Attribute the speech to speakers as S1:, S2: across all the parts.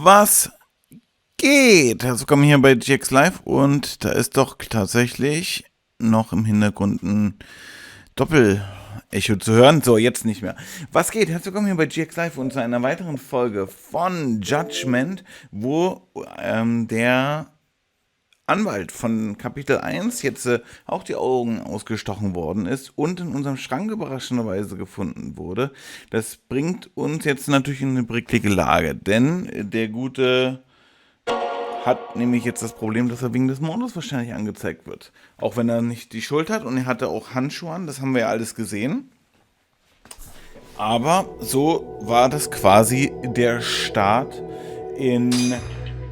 S1: Was geht? Herzlich willkommen hier bei JX Live und da ist doch tatsächlich noch im Hintergrund ein Doppel-Echo zu hören. So, jetzt nicht mehr. Was geht? Herzlich willkommen hier bei JX Live und zu einer weiteren Folge von Judgment, wo der Anwalt von Kapitel 1 jetzt auch die Augen ausgestochen worden ist und in unserem Schrank überraschenderweise gefunden wurde. Das bringt uns jetzt natürlich in eine bricklige Lage, denn der Gute hat nämlich jetzt das Problem, dass er wegen des Mordes wahrscheinlich angezeigt wird. Auch wenn er nicht die Schuld hat und er hatte auch Handschuhe an, das haben wir ja alles gesehen. Aber so war das quasi der Start in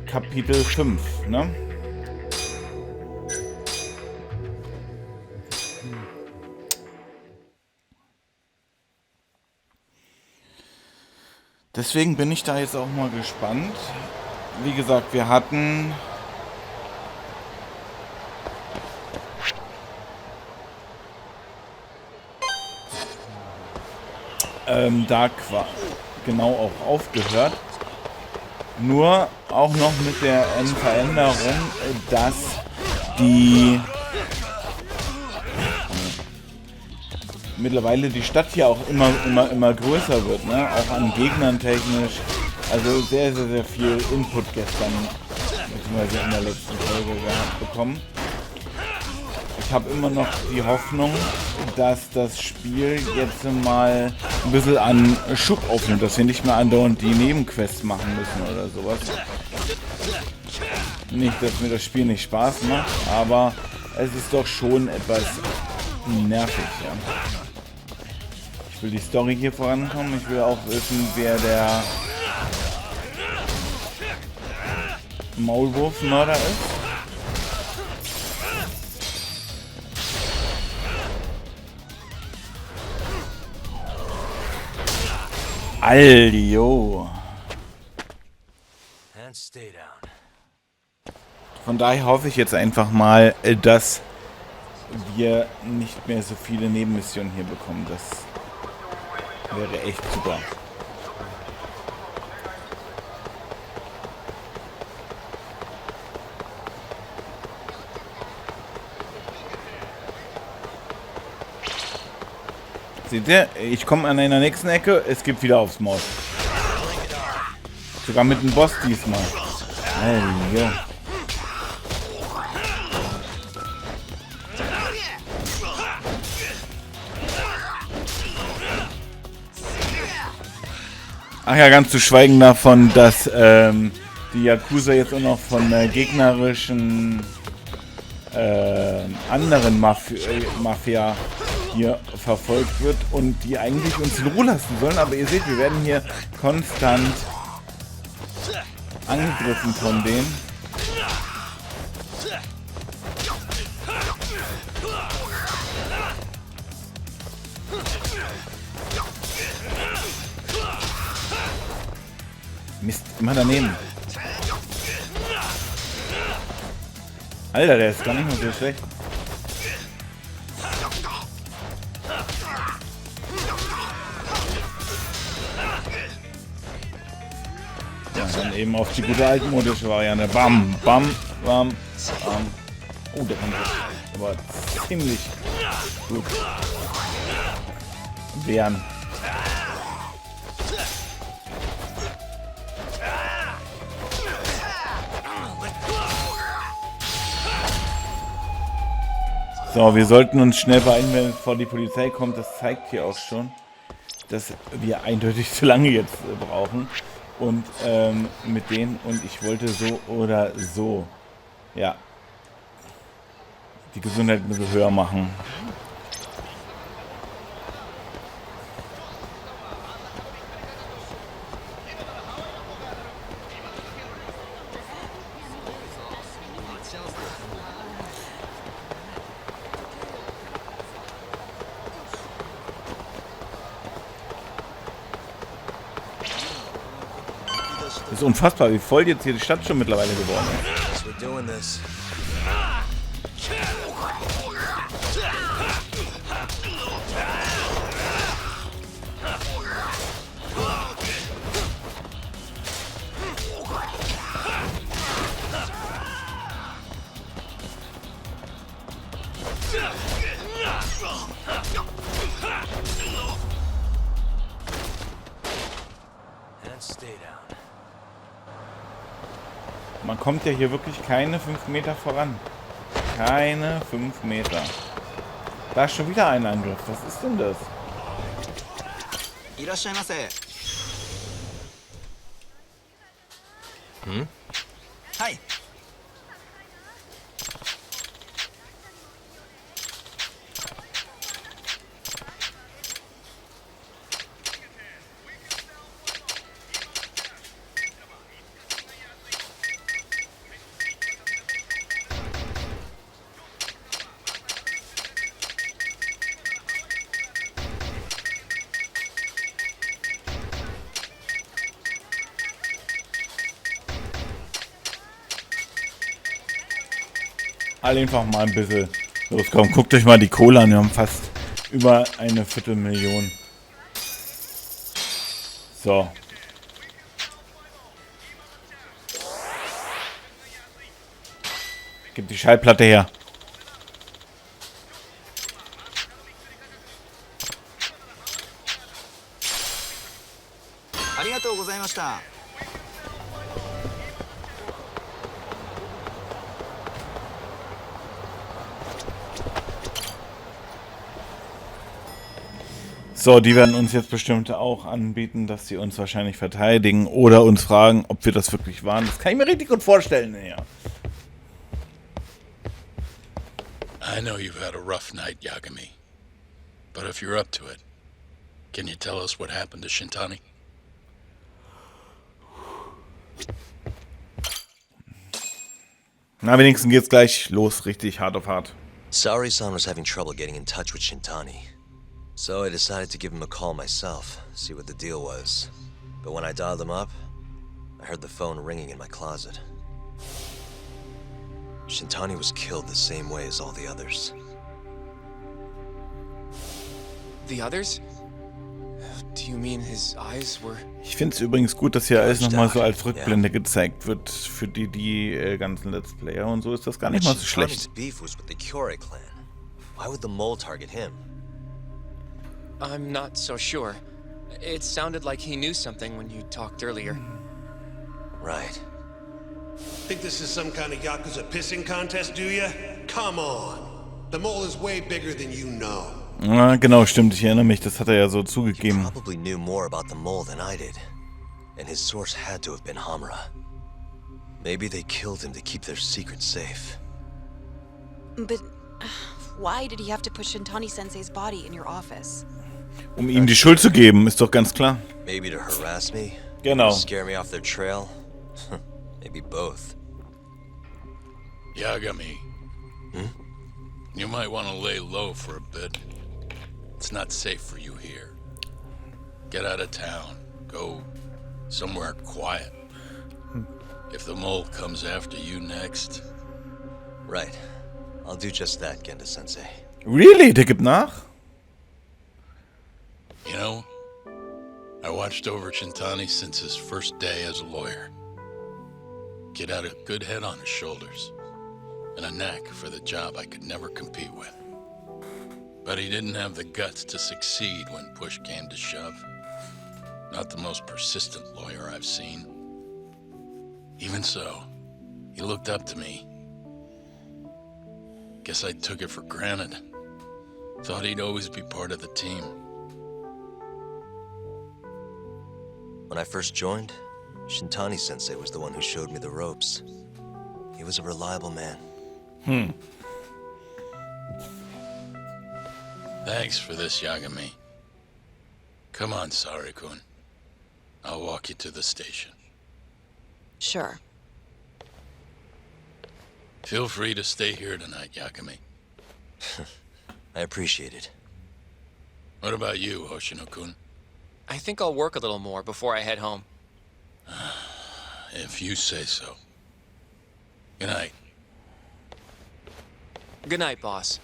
S1: Kapitel 5, ne? Deswegen bin ich da jetzt auch mal gespannt. Wie gesagt, wir hatten da genau auch aufgehört. Nur auch noch mit der Veränderung, dass mittlerweile die Stadt hier auch immer größer wird, ne? Auch an Gegnern technisch. Also sehr, sehr, sehr viel Input gestern, beziehungsweise in der letzten Folge gehabt bekommen. Ich habe immer noch die Hoffnung, dass das Spiel jetzt mal ein bisschen an Schub aufnimmt, dass wir nicht mehr andauernd die Nebenquests machen müssen oder sowas. Nicht, dass mir das Spiel nicht Spaß macht, aber es ist doch schon etwas nervig, ja. Ich will die Story hier vorankommen. Ich will auch wissen, wer der Maulwurfmörder ist. Aljo. Von daher hoffe ich jetzt einfach mal, dass wir nicht mehr so viele Nebenmissionen hier bekommen. Das wäre echt super. Seht ihr? Ich komme an einer nächsten Ecke, es gibt wieder aufs Maul. Sogar mit dem Boss diesmal. Aljo. Ach ja, ganz zu schweigen davon, dass die Yakuza jetzt auch noch von gegnerischen anderen Mafia hier verfolgt wird und die eigentlich uns in Ruhe lassen sollen. Aber ihr seht, wir werden hier konstant angegriffen von denen. Mist, immer daneben. Alter, der ist gar nicht mehr so schlecht. Ja, dann eben auf die gute altmodische Variante. Bam, bam, bam, bam. Oh, der kann sich aber ziemlich gut wehren. So, wir sollten uns schnell beeilen, bevor die Polizei kommt. Das zeigt hier auch schon, dass wir eindeutig zu lange jetzt brauchen. Und mit denen, und ich wollte so oder so, ja, die Gesundheit ein bisschen höher machen. Das ist unfassbar, wie voll jetzt hier die Stadt schon mittlerweile geworden ist. Man kommt ja hier wirklich keine 5 Meter voran. Keine 5 Meter. Da ist schon wieder ein Angriff. Was ist denn das?
S2: Hm? Hi.
S1: Einfach mal ein bisschen. Los, komm, guckt euch mal die Kohle an. Wir haben fast über eine Viertelmillion. So. Gib die Schallplatte her. So, die werden uns jetzt bestimmt auch anbieten, dass sie uns wahrscheinlich verteidigen oder uns fragen, ob wir das wirklich waren. Das kann ich mir richtig gut vorstellen. Ja.
S3: I know you've had a rough night, Yagami. But if you're up to it, can you tell us what happened to Shintani?
S1: Na, wenigstens geht's gleich los, richtig hart auf hart.
S2: Saori-san was having trouble getting in touch with Shintani. So I decided to give him a call myself, see what the deal was. But when I dialed him up, I heard the phone ringing in my closet. Shintani was killed the same way as all the others.
S4: The others? Do you mean his eyes were...
S1: Ich finde es übrigens gut, dass hier alles nochmal so als Rückblende gezeigt wird für die ganzen Let's Player und so ist das gar nicht mal so schlecht.
S2: Shintani's beef was with the Kyorei clan. Why would the mole target him?
S4: I'm not so sure. It sounded like he knew something when you talked earlier.
S2: Right.
S5: Think this is some kind of Yakuza pissing contest, do ya? Come on. The mole is way bigger than you know.
S1: Ja, genau, stimmt. Ich erinnere mich, das hat er ja so
S2: He
S1: zugegeben.
S2: probably knew more about the mole than I did. And his source had to have been Hamura. Maybe they killed him to keep their secret safe.
S6: But why did he have to put Shintani-sensei's body in your office?
S1: Um ihm die Schuld zu geben, ist doch ganz klar.
S2: Maybe to harass me?
S1: Genau.
S2: Or scare me off their trail? Maybe both.
S3: Yagami. You might want to lay low for a bit. It's not safe for you here. Get out of town. Go somewhere quiet. If the mole comes after you next...
S2: Right. I'll do just that, Genda-sensei.
S1: Really? Der gibt nach?
S3: You know, I watched over Shintani since his first day as a lawyer. Kid had a good head on his shoulders, and a knack for the job I could never compete with. But he didn't have the guts to succeed when push came to shove. Not the most persistent lawyer I've seen. Even so, he looked up to me. Guess I took it for granted. Thought he'd always be part of the team.
S2: When I first joined, Shintani-sensei was the one who showed me the ropes. He was a reliable man.
S3: Thanks for this, Yagami. Come on, Sari-kun. I'll walk you to the station.
S6: Sure.
S3: Feel free to stay here tonight, Yagami.
S2: I appreciate it.
S3: What about you, Hoshino-kun?
S4: I think I'll work a little more before I head home.
S3: If you say so. Good night.
S4: Good night, boss.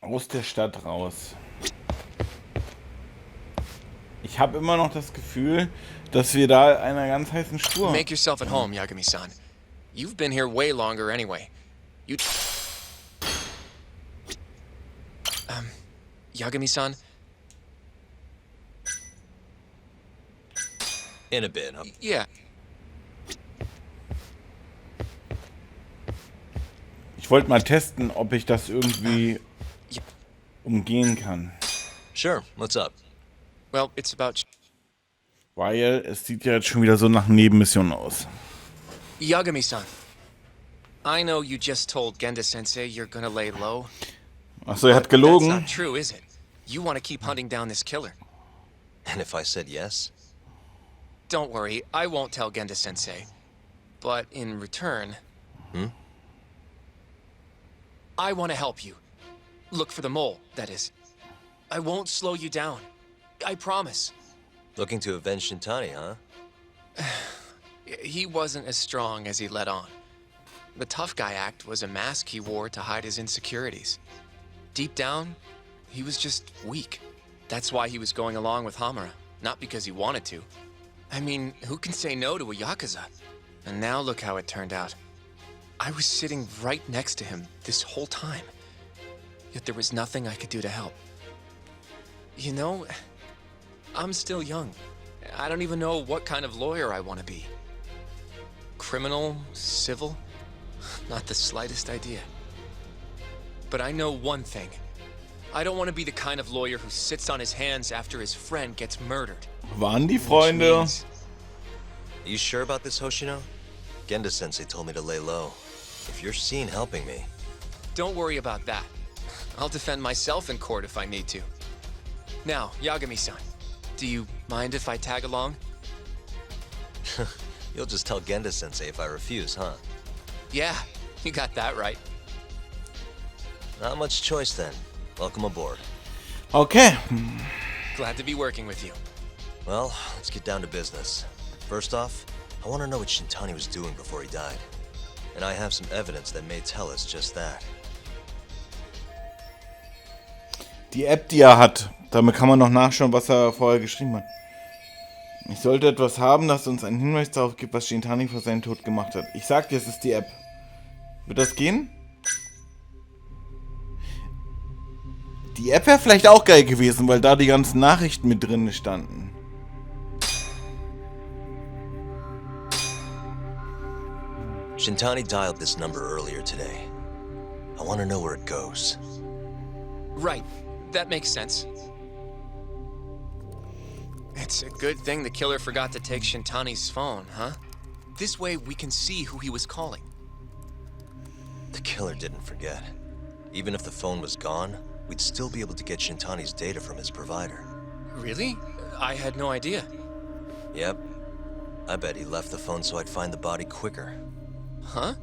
S1: Aus der Stadt raus. Ich habe immer noch das Gefühl, dass wir da einer ganz heißen Spur...
S4: Make yourself at home, Yagami-san. You've been here way longer anyway. Yagami-san?
S2: In a bit.
S4: Yeah.
S1: Ich wollte mal testen, ob ich das irgendwie umgehen kann.
S2: Sure, what's up?
S4: Well, it's about...
S1: Weil es sieht ja jetzt schon wieder so nach Nebenmission aus.
S4: Yagami-san. I know you just told Genda-sensei you're gonna lay low.
S1: Achso, er hat
S4: That's
S1: gelogen.
S4: not true, is it? You want to keep hunting down this killer.
S2: And if I said yes?
S4: Don't worry, I won't tell Genda-sensei. But in return... I want to help you. Look for the mole, that is. I won't slow you down. I promise.
S2: Looking to avenge Shintani, huh?
S4: He wasn't as strong as he let on. The tough guy act was a mask he wore to hide his insecurities. Deep down, he was just weak. That's why he was going along with Hamura, not because he wanted to. I mean, who can say no to a Yakuza? And now look how it turned out. I was sitting right next to him this whole time. Yet there was nothing I could do to help. You know, I'm still young. I don't even know what kind of lawyer I want to be. Criminal? Civil? Not the slightest idea. But I know one thing. I don't want to be the kind of lawyer who sits on his hands after his friend gets murdered.
S1: Waren die
S4: Which
S1: Freunde?
S4: means-
S2: Are you sure about this, Hoshino? Genda-sensei told me to lay low. If you're seen helping me...
S4: Don't worry about that. I'll defend myself in court if I need to. Now, Yagami-san, do you mind if I tag along?
S2: You'll just tell Genda-sensei if I refuse, huh?
S4: Yeah, you got that right.
S2: Not much choice then. Welcome aboard.
S1: Okay.
S4: Glad to be working with you.
S2: Well, let's get down to business. First off, I want to know what Shintani was doing before he died. And I have some evidence that may tell us just that.
S1: Die App, die er hat. Damit kann man noch nachschauen, was er vorher geschrieben hat. Ich sollte etwas haben, das uns einen Hinweis darauf gibt, was Shintani vor seinem Tod gemacht hat. Ich sag dir, es ist die App. Wird das gehen? Die App wäre vielleicht auch geil gewesen, weil da die ganzen Nachrichten mit drin standen.
S2: Shintani dialed this number earlier today. I want to know where it goes.
S4: Right, that makes sense. It's a good thing the killer forgot to take Shintani's phone, huh? This way we can see who he was calling.
S2: The killer didn't forget. Even if the phone was gone, we'd still be able to get Shintani's data from his provider.
S4: Really? I had no idea.
S2: Yep. I bet he left the phone so I'd find the body quicker.
S4: Huh?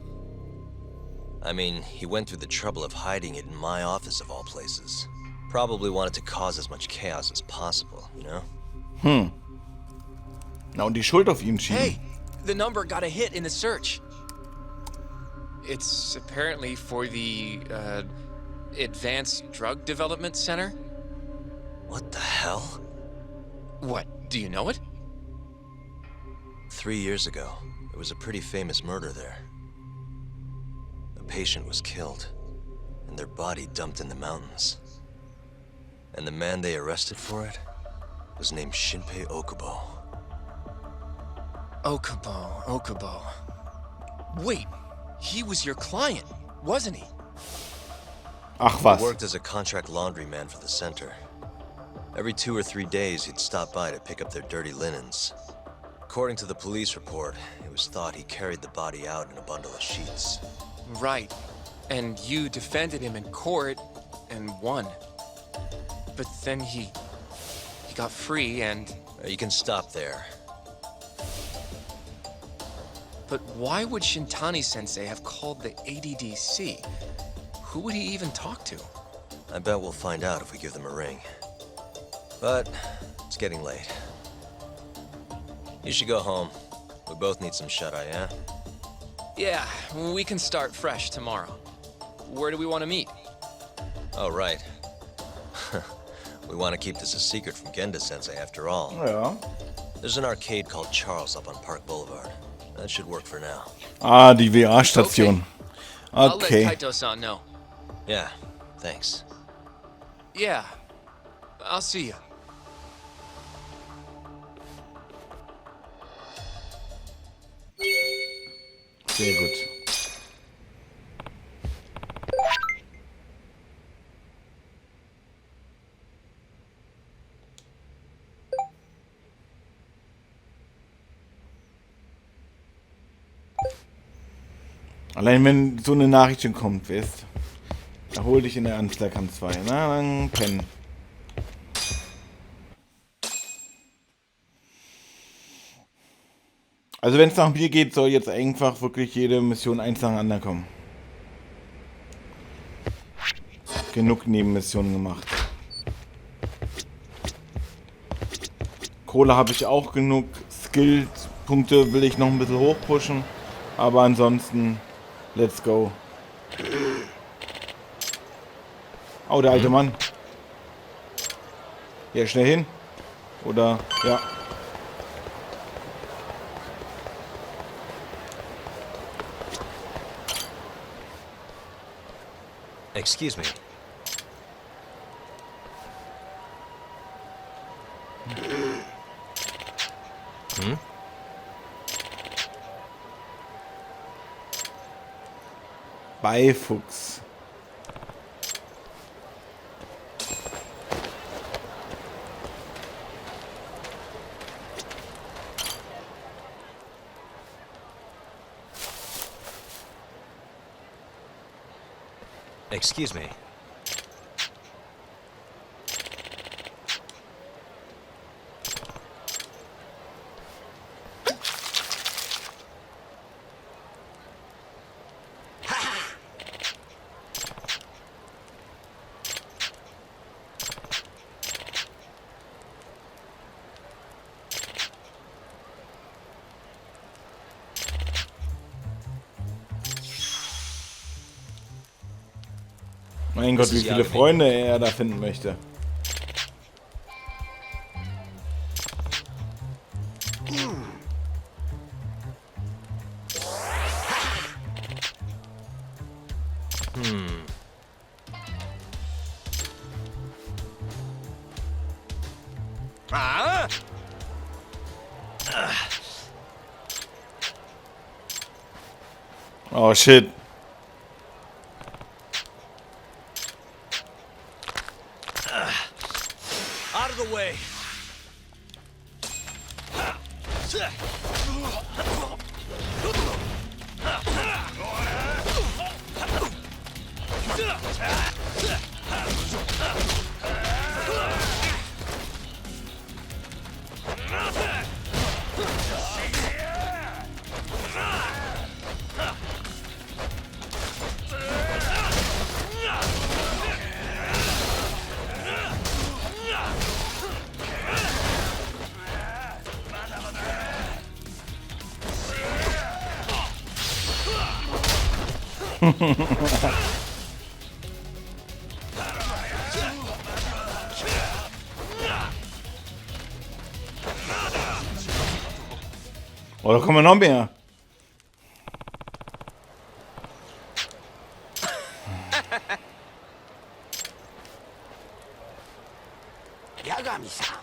S2: I mean, he went through the trouble of hiding it in my office of all places. Probably wanted to cause as much chaos as possible, you know?
S1: Na, und die Schuld auf ihn schieben.
S4: Hey, the number got a hit in the search. It's apparently for the, Advanced Drug Development Center?
S2: What the hell?
S4: What, do you know it?
S2: 3 years ago, there was a pretty famous murder there. A patient was killed, and their body dumped in the mountains. And the man they arrested for it was named Shinpei Okubo.
S4: Okubo. Wait, he was your client, wasn't he?
S1: Ach
S2: He
S1: was.
S2: worked as a contract laundryman for the center. Every 2 or 3 days, he'd stop by to pick up their dirty linens. According to the police report, it was thought he carried the body out in a bundle of sheets.
S4: Right. And you defended him in court and won. But then he got free and...
S2: You can stop there.
S4: But why would Shintani-sensei have called the ADDC? Who would he even talk to?
S2: I bet we'll find out if we give them a ring. But it's getting late. You should go home. We both need some shut-eye, yeah?
S4: Yeah, we can start fresh tomorrow. Where do we want to meet?
S2: Oh, right. We want to keep this a secret from Genda-sensei after all.
S1: Ja.
S2: There's an arcade called Charles up on Park Boulevard. That should work for now.
S1: Ah, die VR-Station.
S4: I'll let
S1: Okay.
S4: Kaito-san know.
S2: Yeah, thanks.
S4: Yeah, I'll see you.
S1: Sehr gut. Allein wenn so eine Nachricht schon kommt, weißt, erhol dich in der Amsterkanzlei. Na, dann pennen. Also wenn es nach mir geht, soll jetzt einfach wirklich jede Mission eins nach dem anderen kommen. Genug Nebenmissionen gemacht. Kohle habe ich auch genug. Skill-Punkte will ich noch ein bisschen hochpushen. Aber ansonsten, let's go. Oh, der alte Mann. Ja, schnell hin. Oder, ja.
S2: Excuse me.
S1: Beifuchs.
S2: Excuse me.
S1: Mein Gott, wie viele Freunde er da finden möchte. Oh shit.
S2: Out of the way.
S1: Oh, da kommen noch mehr.
S5: Yagami-san.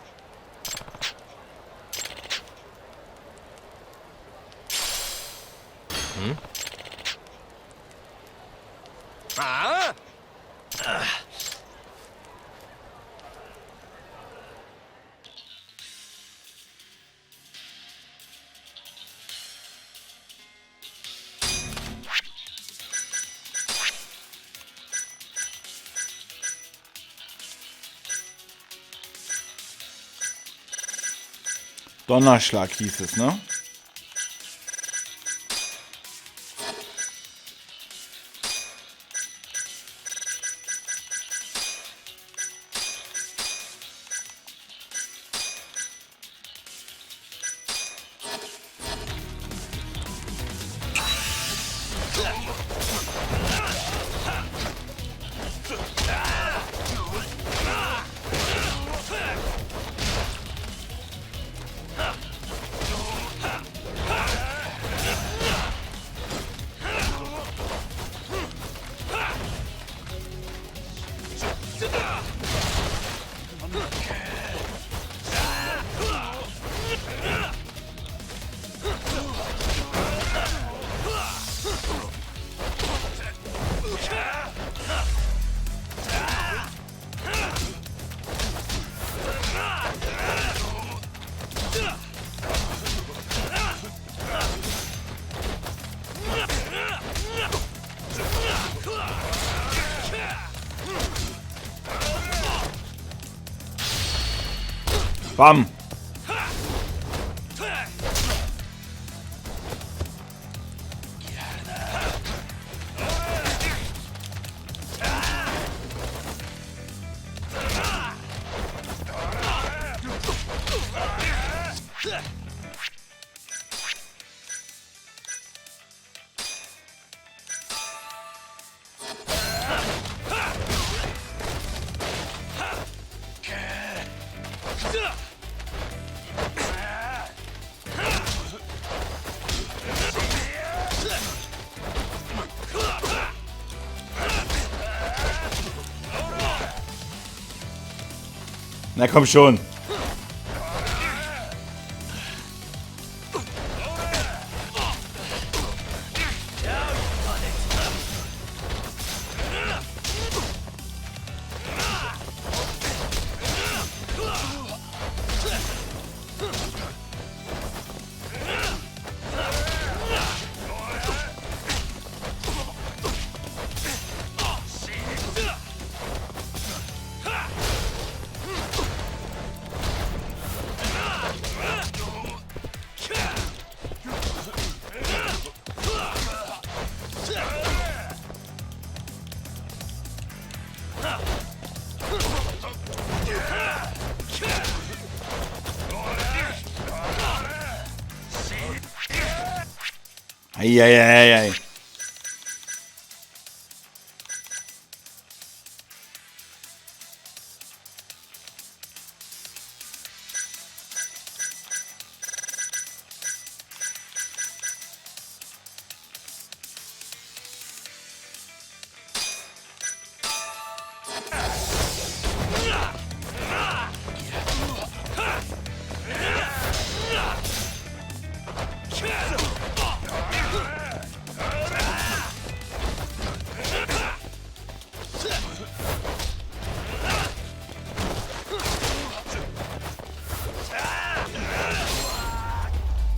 S1: Donnerschlag hieß es, ne? Bam. Na komm schon. Eieiei.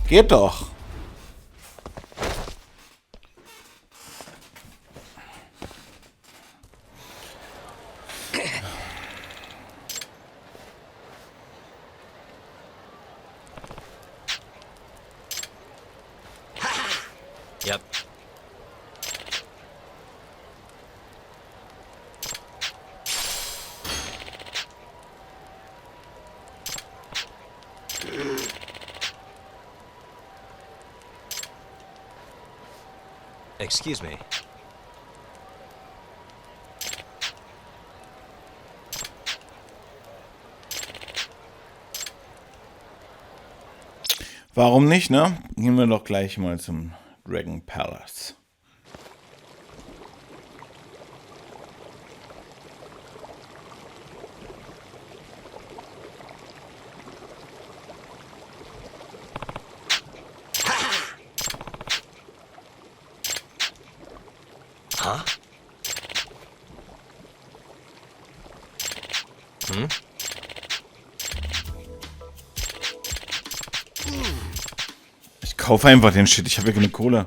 S1: Geht doch.
S2: Yep. Excuse me.
S1: Warum nicht, ne? Gehen wir doch gleich mal zum Dragon Palace.
S2: Huh? Hm?
S1: Ich kaufe einfach den Shit, ich habe ja genug Kohle.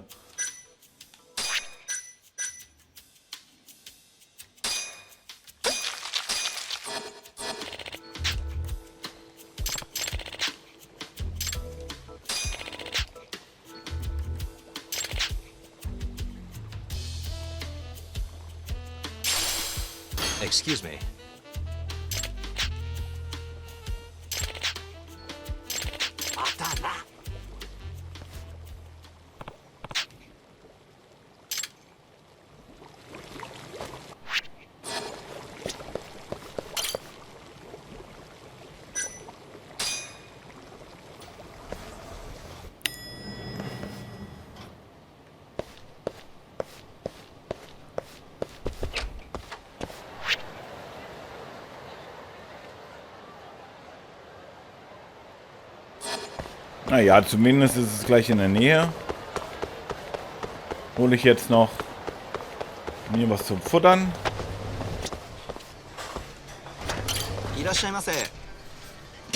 S2: Excuse me.
S1: Naja, zumindest ist es gleich in der Nähe. Hole ich jetzt noch mir was zum Futtern.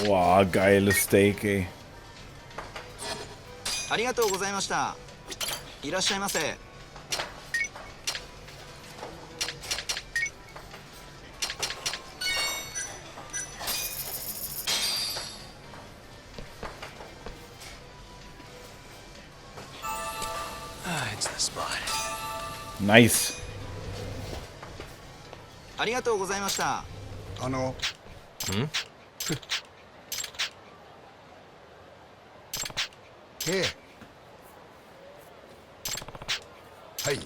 S1: Boah, geiles Steak, ey.
S7: ありがとうございました。いらっしゃいませ。
S2: That's the spot.
S1: Nice.
S7: ありがとうございました。
S8: へえ。はい。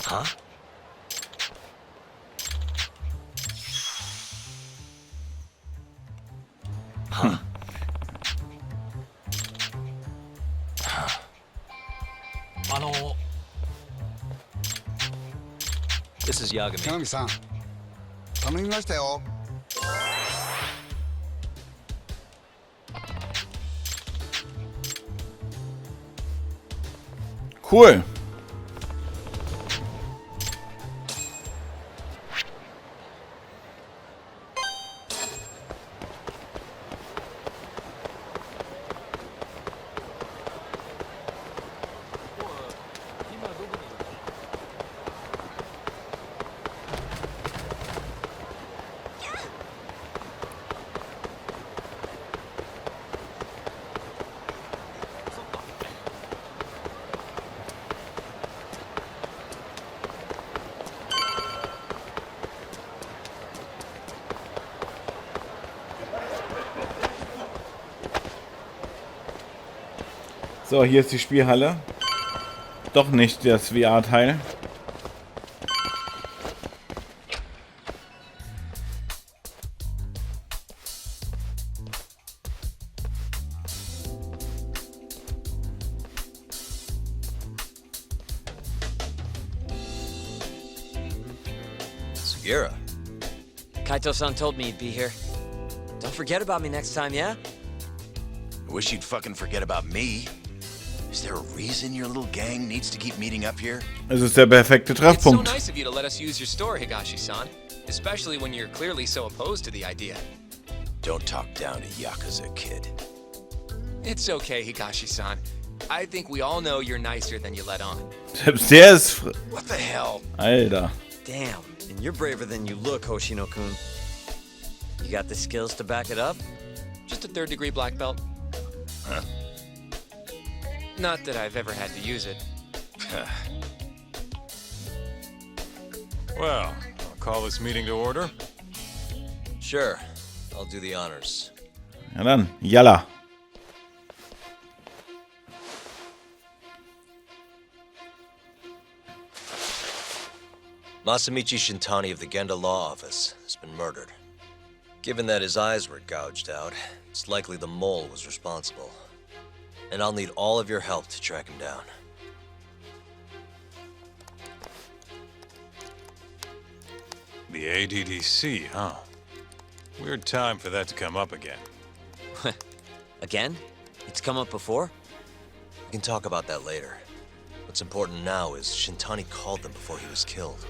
S2: Huh? Huh? This is Yagami.
S8: 柳さん、頼みましたよ。
S1: Cool. So, hier ist die Spielhalle. Doch nicht das VR-Teil.
S2: Sugiura.
S9: Kaito-san told me you'd be here. Don't forget about me next time, yeah?
S10: I wish you'd fucking forget about me. Is there a reason your little gang needs to keep meeting up here?
S1: Es ist der perfekte
S4: It's so
S1: Treffpunkt.
S4: nice of you to let us use your store, Higashi-san. Especially when you're clearly so opposed to the idea.
S10: Don't talk down to Yakuza, kid.
S4: It's okay, Higashi-san. I think we all know you're nicer than you let on.
S1: Selbst der ist...
S10: What the hell?
S1: Alter.
S9: Damn, and you're braver than you look, Hoshino-kun. You got the skills to back it up?
S4: Just a third-degree black belt.
S10: Huh?
S4: Not that I've ever had to use it.
S11: Well, I'll call this meeting to order.
S2: Sure. I'll do the honors.
S1: Ja dann, Yalla.
S2: Masamichi Shintani of the Genda Law Office has been murdered. Given that his eyes were gouged out, it's likely the mole was responsible. And I'll need all of your help to track him down.
S11: The ADDC, huh? Weird time for that to come up again.
S9: Again? It's come up before?
S2: We can talk about that later. What's important now is Shintani called them before he was killed.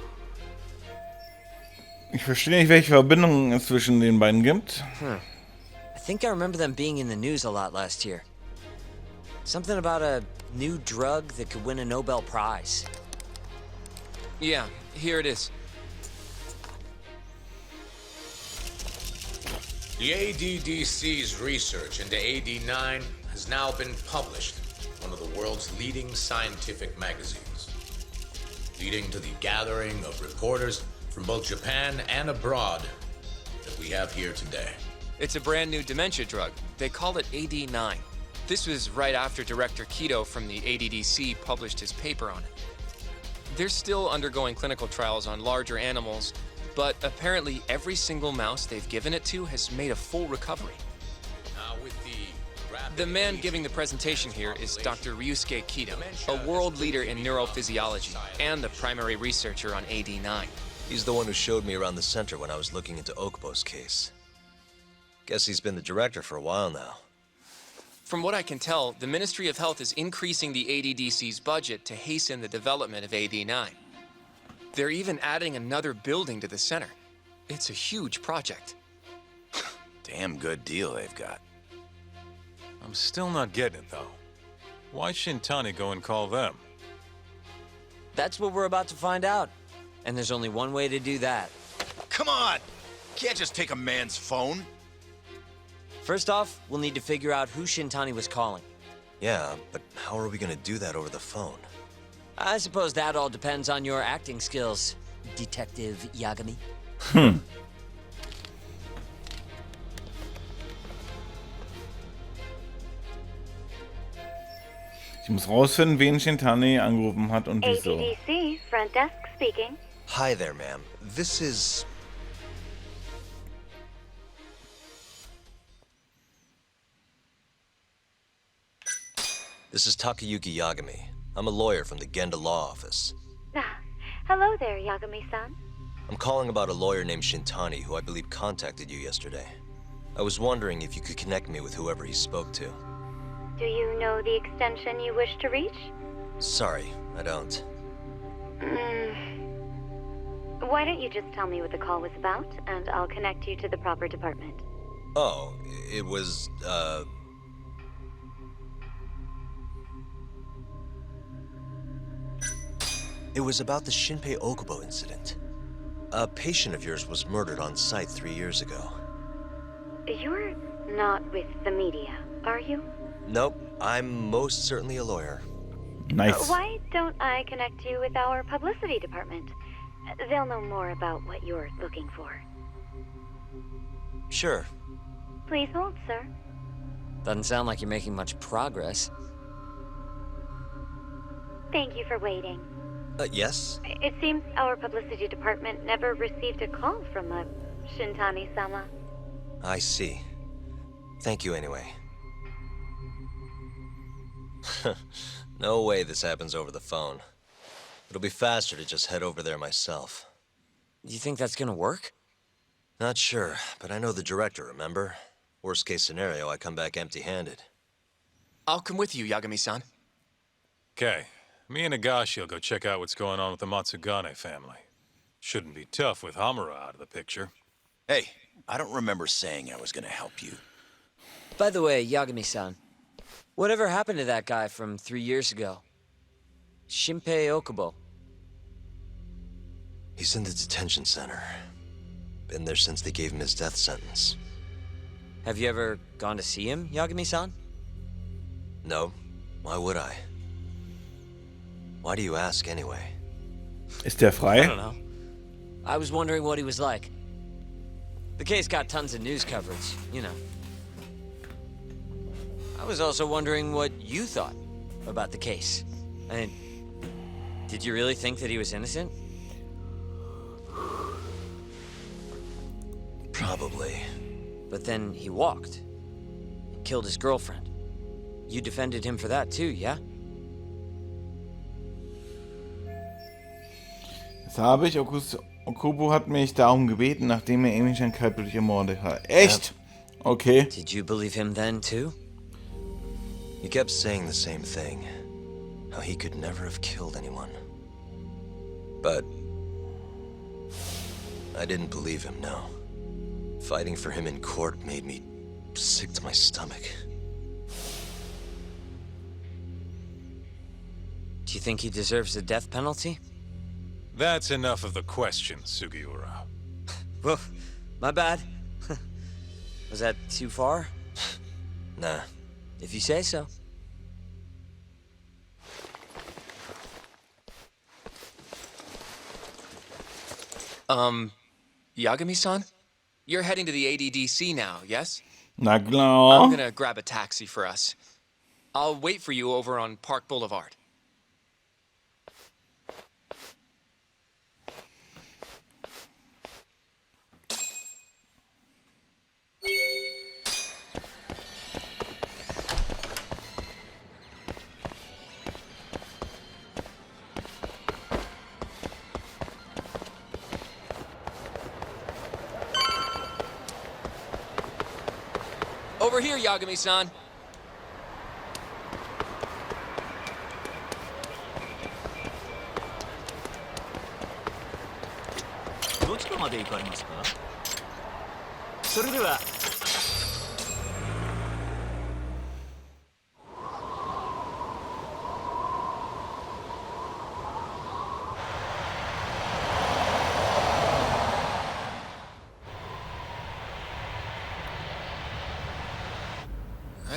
S1: Ich verstehe nicht, welche Verbindung es zwischen den beiden gibt.
S9: I think I remember them being in the news a lot last year. Something about a new drug that could win a Nobel Prize.
S4: Yeah, here it is.
S12: The ADDC's research into AD9 has now been published in one of the world's leading scientific magazines, leading to the gathering of reporters from both Japan and abroad that we have here today.
S4: It's a brand new dementia drug. They call it AD9. This was right after Director Kido from the ADDC published his paper on it. They're still undergoing clinical trials on larger animals, but apparently every single mouse they've given it to has made a full recovery.
S12: Now with
S4: The man giving the presentation here is Dr. Ryusuke Kido, a world leader in neurophysiology and the primary researcher on AD9.
S2: He's the one who showed me around the center when I was looking into Okubo's case. Guess he's been the director for a while now.
S4: From what I can tell, the Ministry of Health is increasing the ADDC's budget to hasten the development of AD9. They're even adding another building to the center. It's a huge project.
S10: Damn good deal they've got.
S11: I'm still not getting it, though. Why Shintani go and call them?
S9: That's what we're about to find out. And there's only one way to do that.
S10: Come on! Can't just take a man's phone.
S9: First off, we'll need to figure out who Shintani was calling.
S2: Yeah, but how are we gonna do that over the phone?
S9: I suppose that all depends on your acting skills, Detective Yagami.
S1: Ich muss rausfinden, wen Shintani angerufen hat und wieso.
S13: ADDC, front desk speaking.
S2: Hi there, ma'am. This is... This is Takayuki Yagami. I'm a lawyer from the Genda Law Office.
S13: Ah, hello there, Yagami-san.
S2: I'm calling about a lawyer named Shintani who I believe contacted you yesterday. I was wondering if you could connect me with whoever he spoke to.
S13: Do you know the extension you wish to reach?
S2: Sorry, I don't.
S13: Why don't you just tell me what the call was about, and I'll connect you to the proper department.
S2: Oh, it was, It was about the Shinpei Okubo incident. A patient of yours was murdered on site 3 years ago.
S13: You're not with the media, are you?
S2: Nope, I'm most certainly a lawyer.
S1: Nice.
S13: Why don't I connect you with our publicity department? They'll know more about what you're looking for.
S2: Sure.
S13: Please hold, sir.
S9: Doesn't sound like you're making much progress.
S13: Thank you for waiting.
S2: Yes?
S13: It seems our publicity department never received a call from a Shintani-sama.
S2: I see. Thank you anyway. No way this happens over the phone. It'll be faster to just head over there myself.
S9: You think that's gonna work?
S2: Not sure, but I know the director, remember? Worst case scenario, I come back empty-handed.
S4: I'll come with you, Yagami-san.
S11: Okay. Me and Nagashi will go check out what's going on with the Matsugane family. Shouldn't be tough with Hamura out of the picture.
S10: Hey, I don't remember saying I was gonna help you.
S9: By the way, Yagami-san, whatever happened to that guy from 3 years ago? Shinpei Okubo.
S2: He's in the detention center. Been there since they gave him his death sentence.
S9: Have you ever gone to see him, Yagami-san?
S2: No. Why would I? Why do you ask anyway?
S1: Ist der
S9: I
S1: frei?
S9: don't know. I was wondering what he was like. The case got tons of news coverage, you know. I was also wondering what you thought about the case. I mean, did you really think that he was innocent?
S2: Probably.
S9: But then he walked. Killed his girlfriend. You defended him for that too, yeah?
S1: Das habe ich. Okubo hat mich darum gebeten, nachdem er Amy kaltblütig ermordet hat. Echt? Okay.
S9: Did you believe him then too?
S2: He kept saying the same thing. How he could never have killed anyone. But I didn't believe him, no. Fighting for him in court made me sick to my stomach.
S9: Do you think he deserves the death penalty?
S11: That's enough of the question, Sugiura.
S9: Whoa, my bad. Was that too far?
S2: Nah.
S9: If you say so.
S4: Yagami-san? You're heading to the ADDC now, yes?
S1: Na klar.
S4: I'm gonna grab a taxi for us. I'll wait for you over on Park Boulevard. Over here, Yagami-san.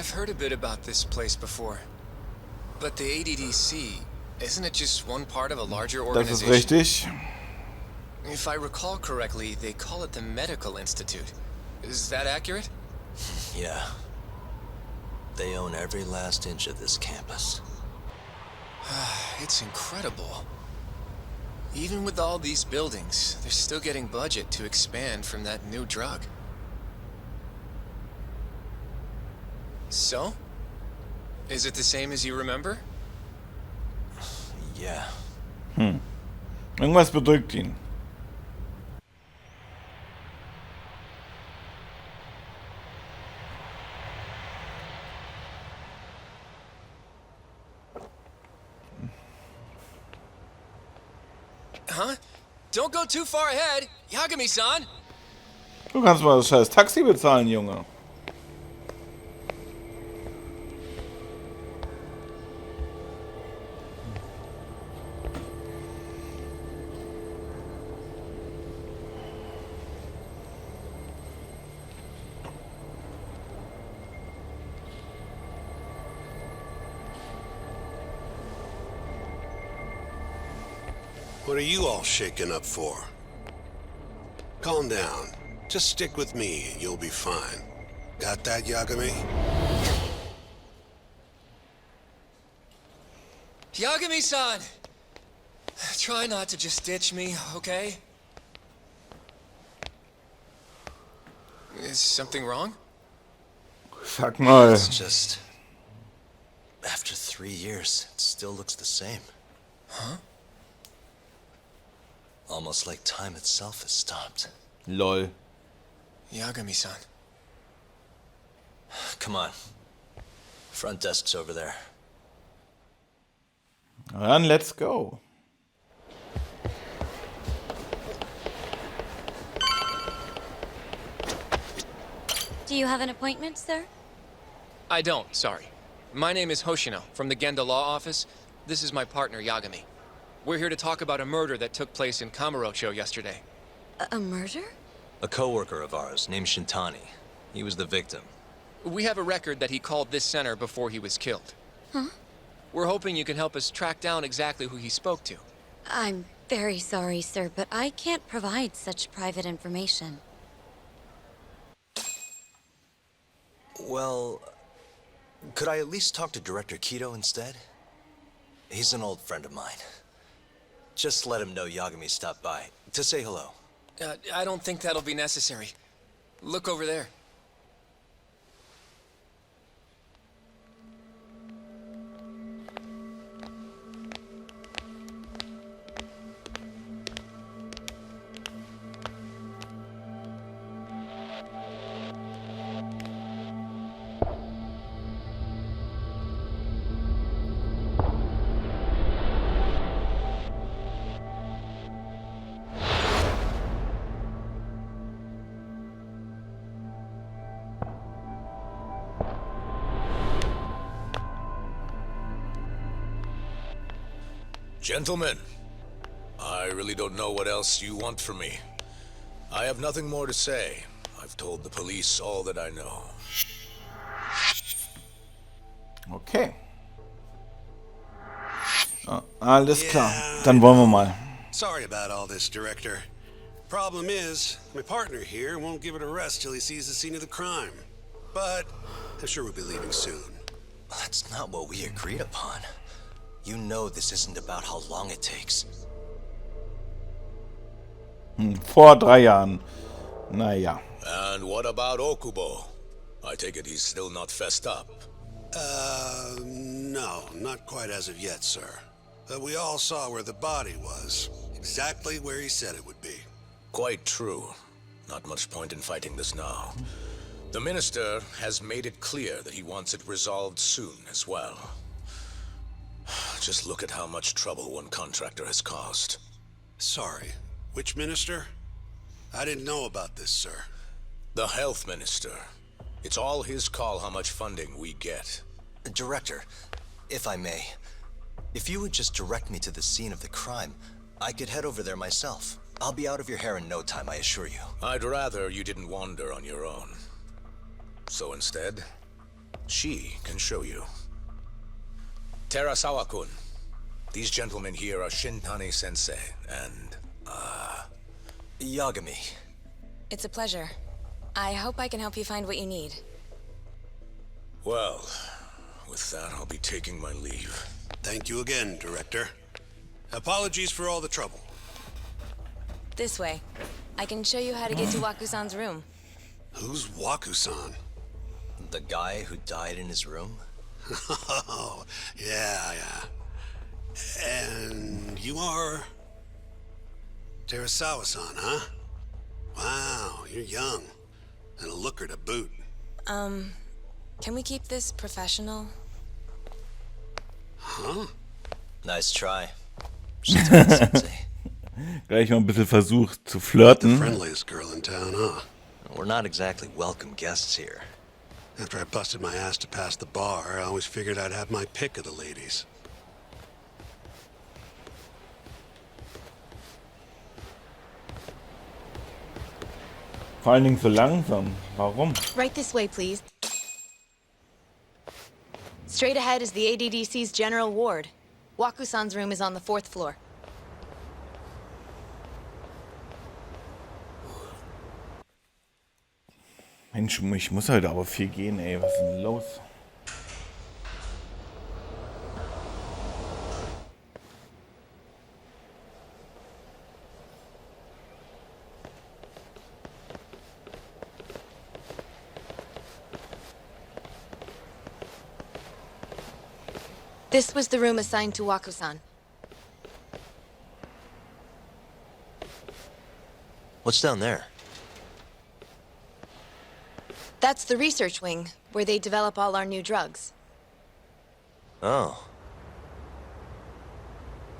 S4: I've heard a bit about this place before. But the ADDC, isn't it just one part of a larger
S1: Das ist
S4: organization?
S1: richtig.
S4: If I recall correctly, they call it the Medical Institute. Is that accurate?
S2: Yeah. They own every last inch of this campus.
S4: It's incredible. Even with all these buildings, they're still getting budget to expand from that new drug. So? Is it the same as you remember?
S2: Yeah.
S1: Irgendwas bedrückt ihn.
S4: Huh? Don't go too far ahead, Yagami-san!
S1: Du kannst mal das scheiß Taxi bezahlen, Junge.
S5: What are you all shaken up for? Calm down. Just stick with me and you'll be fine. Got that, Yagami?
S4: Yagami-san! Try not to just ditch me, okay? Is something wrong?
S1: Sag mal.
S2: It's just... After 3 years, it still looks the same.
S4: Huh?
S2: Almost like time itself has stopped.
S1: Lol.
S4: Yagami-san.
S2: Come on. Front desk's over there.
S1: Dann let's go.
S13: Do you have an appointment, sir?
S4: I don't, sorry. My name is Hoshino, from the Genda Law Office. This is my partner, Yagami. We're here to talk about a murder that took place in Kamurocho yesterday.
S13: A murder?
S2: A coworker of ours named Shintani. He was the victim.
S4: We have a record that he called this center before he was killed.
S13: Huh?
S4: We're hoping you can help us track down exactly who he spoke to.
S13: I'm very sorry, sir, but I can't provide such private information.
S2: Well, could I at least talk to Director Kido instead? He's an old friend of mine. Just let him know Yagami stopped by, to say hello.
S4: I don't think that'll be necessary. Look over there.
S12: Gentlemen, I really don't know what else you want from me. I have nothing more to say. I've told the police all that I know.
S1: Okay. Alles klar. Dann wollen wir mal.
S5: Sorry about all this, Director. Problem is, my partner here won't give it a rest till he sees the scene of the crime. But I'm sure we'll be leaving soon.
S2: That's not what we agreed upon. You know this isn't about how long it takes.
S1: Vor 3 Jahren. Naja.
S12: And what about Okubo? I take it he's still not fessed up.
S5: No, not quite as of yet, sir. We all saw where the body was. Exactly where he said it would be.
S12: Quite true. Not much point in fighting this now. The minister has made it clear that he wants it resolved soon as well. Just look at how much trouble one contractor has caused.
S5: Sorry, which minister? I didn't know about this, sir.
S12: The health minister. It's all his call how much funding we get.
S2: Director, if I may, if you would just direct me to the scene of the crime, I could head over there myself. I'll be out of your hair in no time, I assure you.
S12: I'd rather you didn't wander on your own. So instead, She can show you. Terasawa-kun. These gentlemen here are Shintani-sensei and,
S2: Yagami.
S6: It's a pleasure. I hope I can help you find what you need.
S12: well, with that, I'll be taking my leave.
S5: Thank you again, Director. Apologies for all the trouble.
S6: This way. I can show you how to get to Waku-san's room.
S5: Who's Waku-san?
S2: The guy who died in his room?
S5: Oh, yeah. And you are... Terasawa-san, huh? Wow, you're young. And a looker to boot.
S6: Can we keep this professional?
S5: Huh?
S2: Nice try. Sensei.
S1: Gleich mal ein bisschen versucht zu
S5: The
S1: flirten.
S5: friendliest girl in town, huh?
S2: We're not exactly welcome guests here.
S5: After I busted my ass to pass the bar, I always figured I'd have my pick of the ladies.
S1: Vor allen Dingen so langsam. Warum?
S6: Right this way, please. Straight ahead is the ADDC's general ward. Waku-san's room is on the 4th floor.
S1: Mensch, ich muss heute aber viel gehen, ey. Was ist denn los?
S6: This was the room assigned to Waku-san.
S2: What's down there?
S6: That's the research wing, where they develop all our new drugs.
S2: Oh.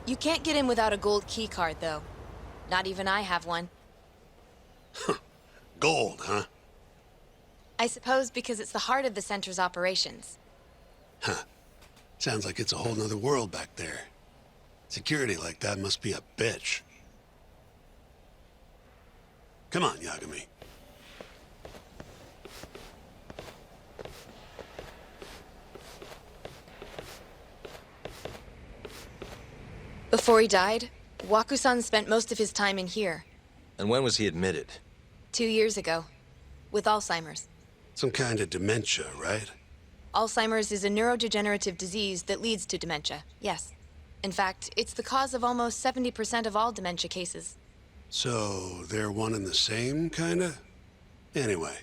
S6: You can't get in without a gold key card, though. Not even I have one.
S5: Gold, huh?
S6: I suppose because it's the heart of the center's operations.
S5: Huh. Sounds like it's a whole nother world back there. Security like that must be a bitch. Come on, Yagami.
S6: Before he died, Waku-san spent most of his time in here.
S2: And when was he admitted?
S6: 2 years ago. With Alzheimer's.
S5: Some kind of dementia, right?
S6: Alzheimer's is a neurodegenerative disease that leads to dementia, yes. In fact, it's the cause of almost 70% of all dementia cases.
S5: So, they're one and the same, kinda? Anyway,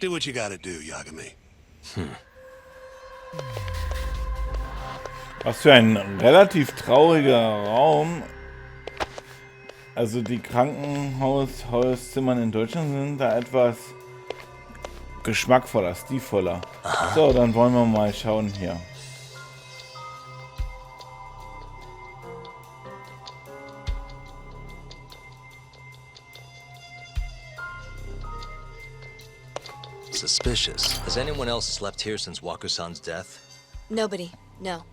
S5: do what you gotta do, Yagami.
S1: Was für ein relativ trauriger Raum. Also die Krankenhauszimmern in Deutschland sind da etwas geschmackvoller, stilvoller. So, dann wollen wir mal schauen hier.
S2: Suspicious. Has anyone else slept here since Waku-san's death?
S6: Nobody, no.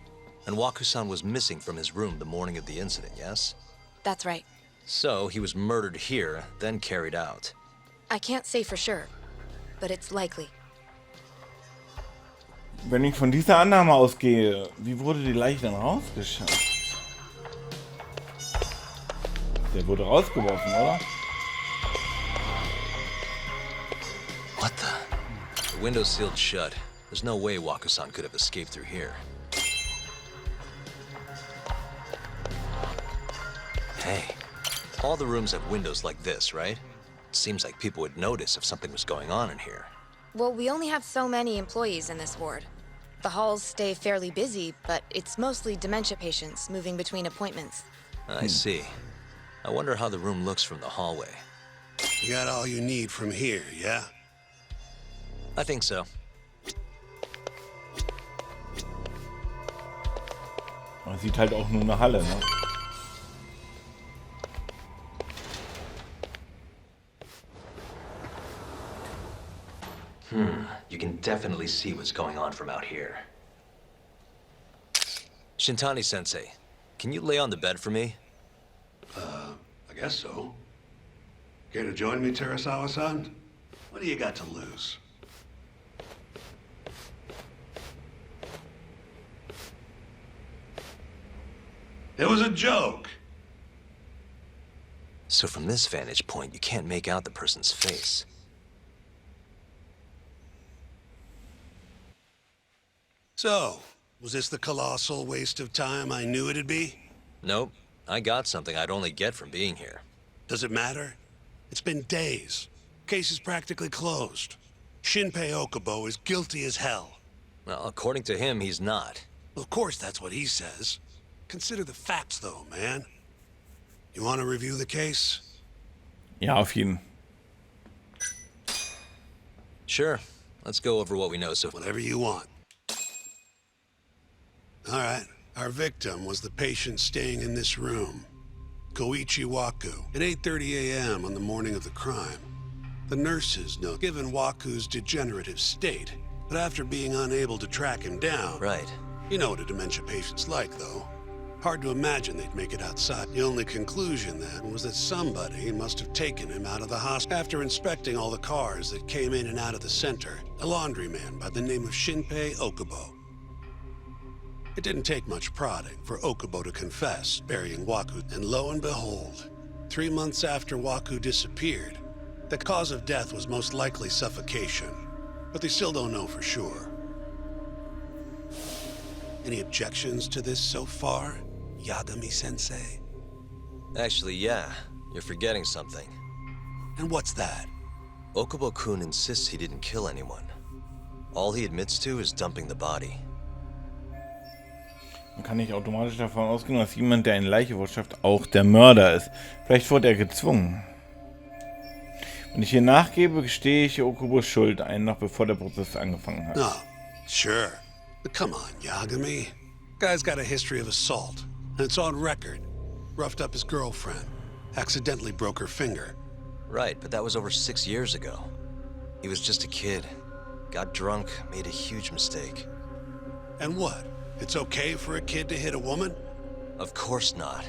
S2: And Waku-san was missing from his room the morning of the incident, yes?
S6: That's right.
S2: So he was murdered here, then carried out.
S6: I can't say for sure, but it's likely.
S1: Wenn ich von dieser Annahme ausgehe, wie wurde die Leiche dann rausgeschafft? Der wurde rausgeworfen, oder?
S2: What the? The window's sealed shut. There's no way Waku-san could have escaped through here. Hey, all the rooms have windows like this, right? Seems like people would notice if something was going on in here.
S6: Well, we only have so many employees in this ward. The halls stay fairly busy, but it's mostly dementia patients moving between appointments.
S2: I see. I wonder how the room looks from the hallway.
S5: You got all you need from here, yeah?
S2: I think so.
S1: Man sieht halt auch nur eine Halle, ne?
S2: You can definitely see what's going on from out here. Shintani-sensei, can you lay on the bed for me?
S5: I guess so. Care to join me, Terasawa-san? What do you got to lose? It was a joke.
S2: So from this vantage point, you can't make out the person's face.
S5: So, was this the colossal waste of time I knew it'd be?
S2: Nope. I got something I'd only get from being here.
S5: Does it matter? It's been days. Case is practically closed. Shinpei Okubo is guilty as hell.
S2: Well, according to him, he's not.
S5: Of course that's what he says. Consider the facts though, man. You want to review the case?
S1: Ja, auf jeden.
S2: Sure. Let's go over what we know so far.
S5: Whatever you want. All right. Our victim was the patient staying in this room, Koichi Waku, at 8:30 a.m. on the morning of the crime. The nurses note, given Waku's degenerative state, but after being unable to track him down...
S2: Right.
S5: You know what a dementia patient's like, though. Hard to imagine they'd make it outside. The only conclusion, then, was that somebody must have taken him out of the hospital. After inspecting all the cars that came in and out of the center, a laundryman by the name of Shinpei Okubo. It didn't take much prodding for Okubo to confess burying Waku, and lo and behold, 3 months after Waku disappeared, the cause of death was most likely suffocation, but they still don't know for sure. Any objections to this so far, Yagami-sensei?
S2: Actually, yeah. You're forgetting something.
S5: And what's that?
S2: Okubo-kun insists he didn't kill anyone. All he admits to is dumping the body.
S1: Man kann nicht automatisch davon ausgehen, dass jemand, der eine Leiche wirtschaftet, auch der Mörder ist. Vielleicht wurde er gezwungen. Wenn ich hier nachgebe, gestehe ich Okubos Schuld ein, noch bevor der Prozess angefangen hat.
S5: No, sure. But come on, Yagami. Guy's got a history of assault, and it's on record. Roughed up his girlfriend. Accidentally broke her finger.
S2: Right, but that was over 6 years ago. He was just a kid. Got drunk, made a huge mistake.
S5: And what? It's okay for a kid to hit a woman?
S2: Of course not.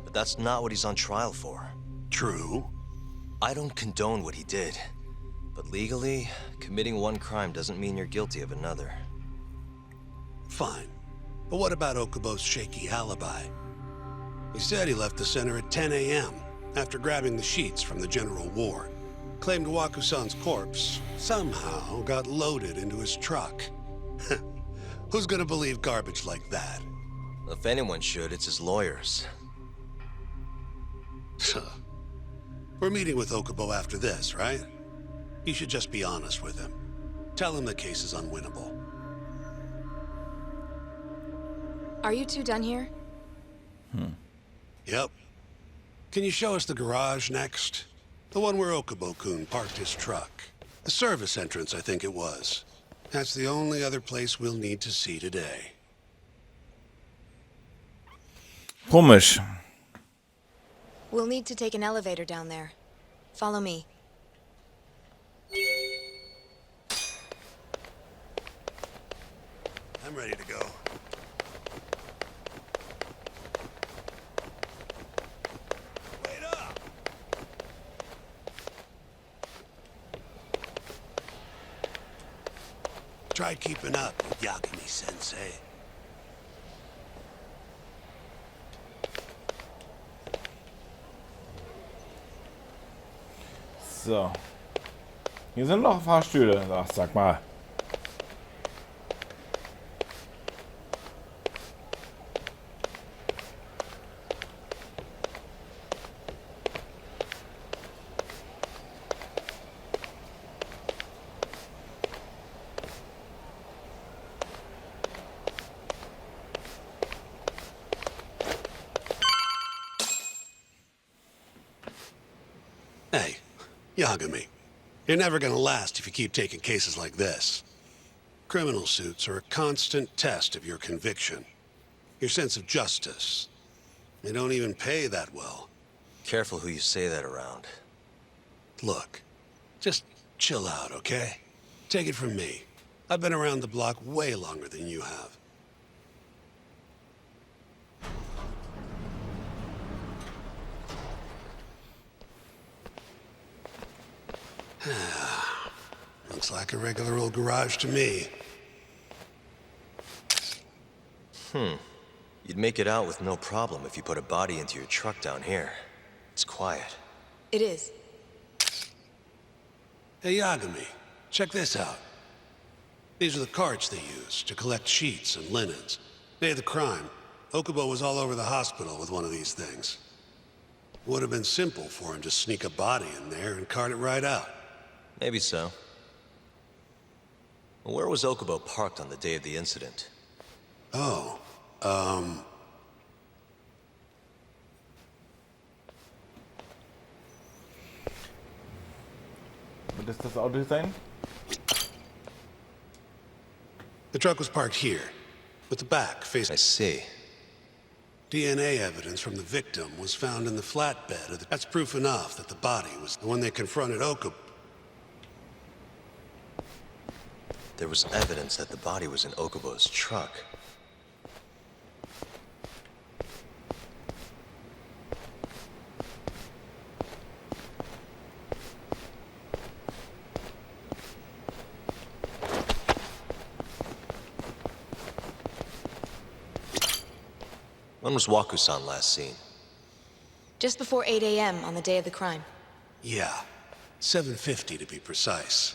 S2: But that's not what he's on trial for.
S5: True.
S2: I don't condone what he did. But legally, committing one crime doesn't mean you're guilty of another.
S5: Fine. But what about Okubo's shaky alibi? He said he left the center at 10 a.m. after grabbing the sheets from the general ward. Claimed Waku-san's corpse somehow got loaded into his truck. Who's gonna believe garbage like that?
S2: If anyone should, it's his lawyers.
S5: We're meeting with Okubo after this, right? You should just be honest with him. Tell him the case is unwinnable.
S6: Are you two done here?
S5: Yep. Can you show us the garage next? The one where Okubo-kun parked his truck. The service entrance, I think it was. That's the only other place we'll need to see today.
S1: Komisch.
S6: We'll need to take an elevator down there. Follow me.
S5: I'm ready to go. Wait up! Try keeping up with Yagami-sensei.
S1: So. Hier sind noch Fahrstühle. Ach, sag mal.
S5: Hey, Yagami, you're never gonna last if you keep taking cases like this. Criminal suits are a constant test of your conviction, your sense of justice. They don't even pay that well.
S2: Careful who you say that around.
S5: Look, just chill out, okay? Take it from me. I've been around the block way longer than you have. Looks like a regular old garage to me.
S2: You'd make it out with no problem if you put a body into your truck down here. It's quiet.
S6: It is.
S5: Hey, Yagami, check this out. These are the carts they used to collect sheets and linens. Day of the crime, Okubo was all over the hospital with one of these things. Would have been simple for him to sneak a body in there and cart it right out.
S2: Maybe so. Where was Okubo parked on the day of the incident?
S5: Oh,
S1: Wird das das Auto sein?
S5: the truck was parked here, with the back facing...
S2: I see.
S5: DNA evidence from the victim was found in the flatbed of the... That's proof enough that the body was the one they confronted Okubo.
S2: There was evidence that the body was in Okubo's truck. When was Waku-san last seen?
S6: Just before 8 a.m. on the day of the crime.
S5: Yeah, 7:50 to be precise.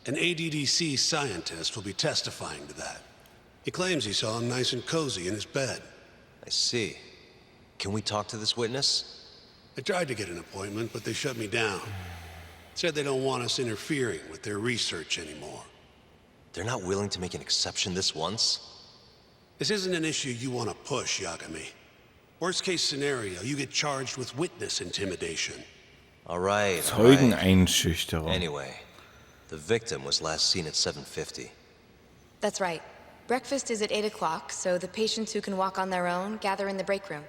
S5: An ADDC scientist will be testifying to that. He claims he saw him nice and cozy in his bed.
S2: I see. Can we talk to this witness?
S5: I tried to get an appointment, but they shut me down. Said they don't want us interfering with their research anymore.
S2: They're not willing to make an exception this once?
S5: This isn't an issue you want to push, Yagami. Worst case scenario, you get charged with witness intimidation.
S2: All right.
S1: Zeugeneinschüchterung.
S2: Anyway, the victim was last seen at 7:50.
S6: That's right. Breakfast is at 8 o'clock, so the patients who can walk on their own gather in the break room.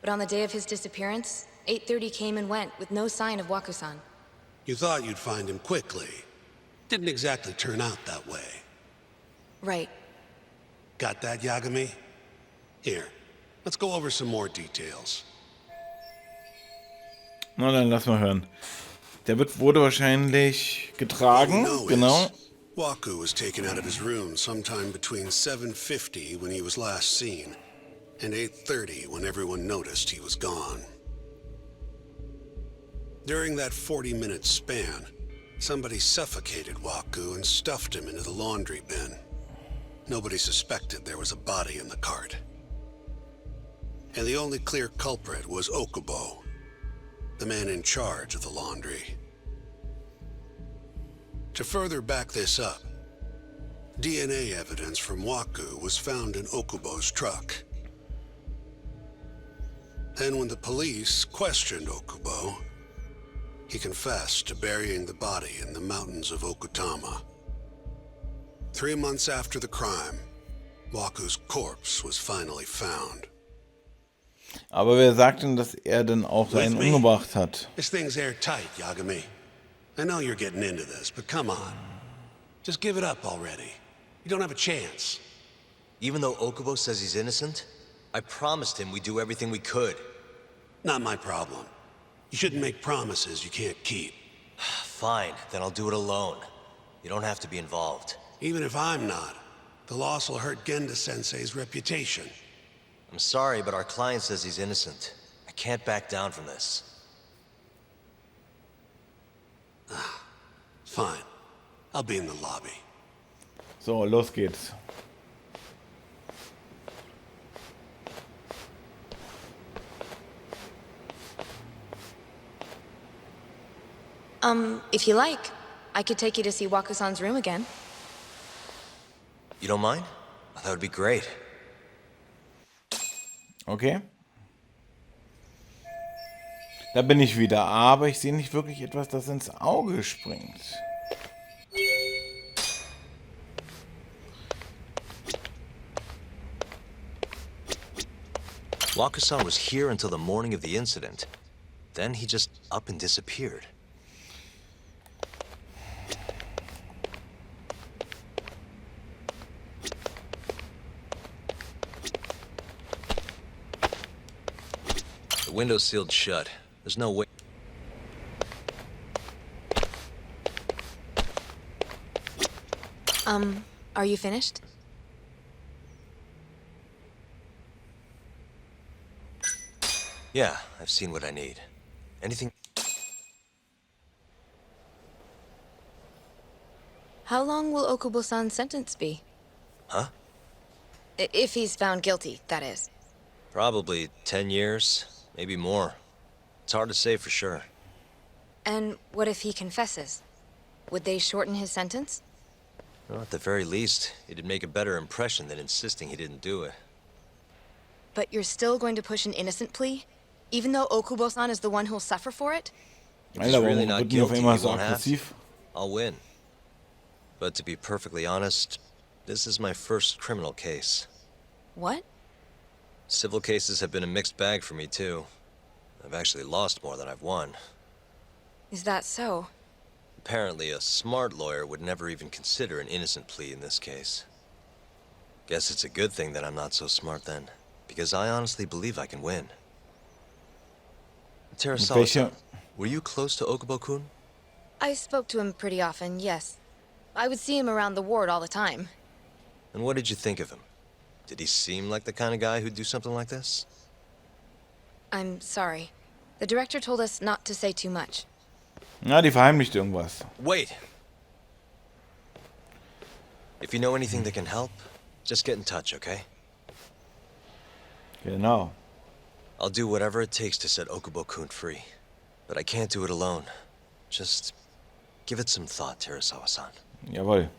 S6: But on the day of his disappearance, 8:30 came and went with no sign of Waku-san.
S5: You thought you'd find him quickly. Didn't exactly turn out that way.
S6: Right.
S5: Got that, Yagami? Here, let's go over some more details.
S1: Na, dann lass mal hören. Wurde wahrscheinlich getragen, genau.
S5: Waku was taken out of his room sometime between 7:50 when he was last seen and 8:30 when everyone noticed he was gone. During that 40-minute span, somebody suffocated Waku and stuffed him into the laundry bin. Nobody suspected there was a body in the cart. And the only clear culprit was Okubo, the man in charge of the laundry. To further back this up, DNA evidence from Waku was found in Okubo's truck. Then when the police questioned Okubo, he confessed to burying the body in the mountains of Okutama. 3 months after the crime, Waku's corpse was finally found.
S1: Aber wer sagt denn, dass er dann auch einen umgebracht hat?
S5: This thing's airtight, Yagami. I know you're getting into this, but come on. Just give it up already. You don't have a chance.
S2: Even though Okubo says he's innocent, I promised him we'd do everything we could.
S5: Not my problem. You shouldn't make promises you can't keep.
S2: Fine, then I'll do it alone. You don't have to be involved.
S5: Even if I'm not, the loss will hurt Genda-sensei's reputation.
S2: I'm sorry, but our client says he's innocent. I can't back down from this.
S5: Fine. I'll be in the lobby.
S1: So, los geht's.
S6: If you like, I could take you to see Waku-san's room again.
S2: You don't mind? That would be great.
S1: Okay. Da bin ich wieder, aber ich sehe nicht wirklich etwas, das ins Auge springt.
S2: Waku-san was here until the morning of the incident. Then he just up and disappeared. The window's sealed shut. There's no way.
S6: Are you finished?
S2: Yeah, I've seen what I need. Anything...
S6: How long will Okubo-san's sentence be?
S2: Huh?
S6: If he's found guilty, that is.
S2: Probably 10 years, maybe more. It's hard to say for sure.
S6: And what if he confesses? Would they shorten his sentence?
S2: Well, at the very least, it'd make a better impression than insisting he didn't do it.
S6: But you're still going to push an innocent plea? Even though Okubo-san is the one who'll suffer for it?
S2: If he's really not guilty, he won't have to. I'll win. But to be perfectly honest, this is my first criminal case.
S6: What?
S2: Civil cases have been a mixed bag for me, too. I've actually lost more than I've won.
S6: Is that so?
S2: Apparently, a smart lawyer would never even consider an innocent plea in this case. Guess it's a good thing that I'm not so smart then, because I honestly believe I can win. Terasawa-san, were you close to Okubo-kun?
S6: I spoke to him pretty often, yes. I would see him around the ward all the time.
S2: And what did you think of him? Did he seem like the kind of guy who'd do something like this?
S6: I'm sorry. The director told us not to say too much.
S1: Na, die verheimlicht irgendwas.
S2: Wait! If you know anything that can help, just get in touch, okay?
S1: Genau.
S2: I'll do whatever it takes to set Okubo-kun free. But I can't do it alone. Just give it some thought, Terasawa-san.
S1: Jawohl.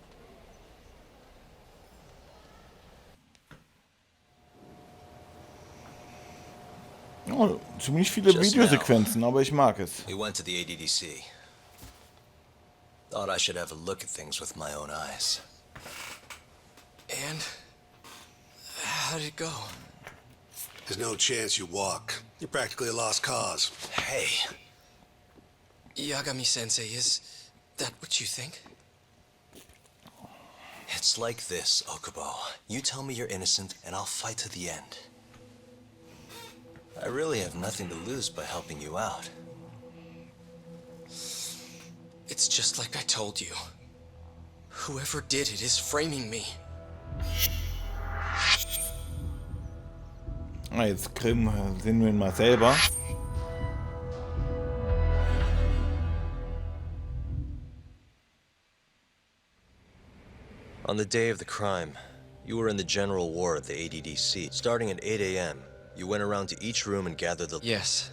S1: Oh, ziemlich viele Videosequenzen, aber ich mag es.
S2: We went to the ADDC. Thought I should have a look at things with my own eyes.
S4: And how'd it go?
S5: There's no chance you walk. You're practically a lost cause.
S2: Hey.
S4: Yagami-sensei, is that what you think?
S2: It's like this, Okubo. You tell me you're innocent, and I'll fight to the end. I really have nothing to lose by helping you out.
S4: It's just like I told you. Whoever did it is framing me.
S1: Ah, jetzt sehen wir ihn mal selber.
S2: On the day of the crime, you were in the general ward at the ADDC. Starting at 8 a.m., you went around to each room and gathered the...
S4: Yes.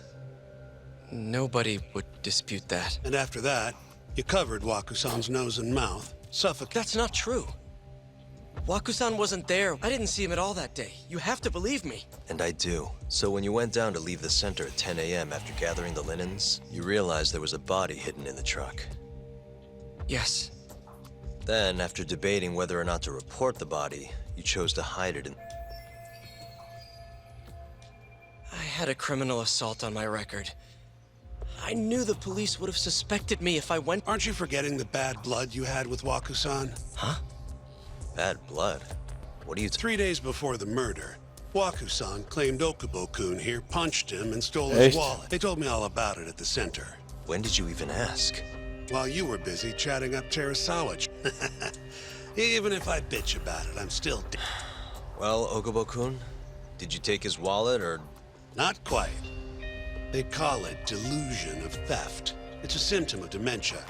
S4: Nobody would dispute that.
S5: And after that, you covered Waku-san's nose and mouth, suffocated.
S4: That's not true. Waku-san wasn't there. I didn't see him at all that day. You have to believe me.
S2: And I do. So when you went down to leave the center at 10 a.m. after gathering the linens, you realized there was a body hidden in the truck.
S4: Yes.
S2: Then, after debating whether or not to report the body, you chose to hide it in...
S4: I had a criminal assault on my record. I knew the police would have suspected me if I went...
S5: Aren't you forgetting the bad blood you had with Waku-san?
S4: Huh?
S2: Bad blood? What are you...
S5: 3 days before the murder, Waku-san claimed Okubo-kun here punched him and stole his wallet. They told me all about it at the center.
S2: When did you even ask?
S5: While you were busy chatting up Terasawa. Even if I bitch about it, I'm still dead.
S2: Well, Okubo-kun, did you take his wallet, or...
S5: Not quite. They call it delusion of theft. It's a symptom of dementia.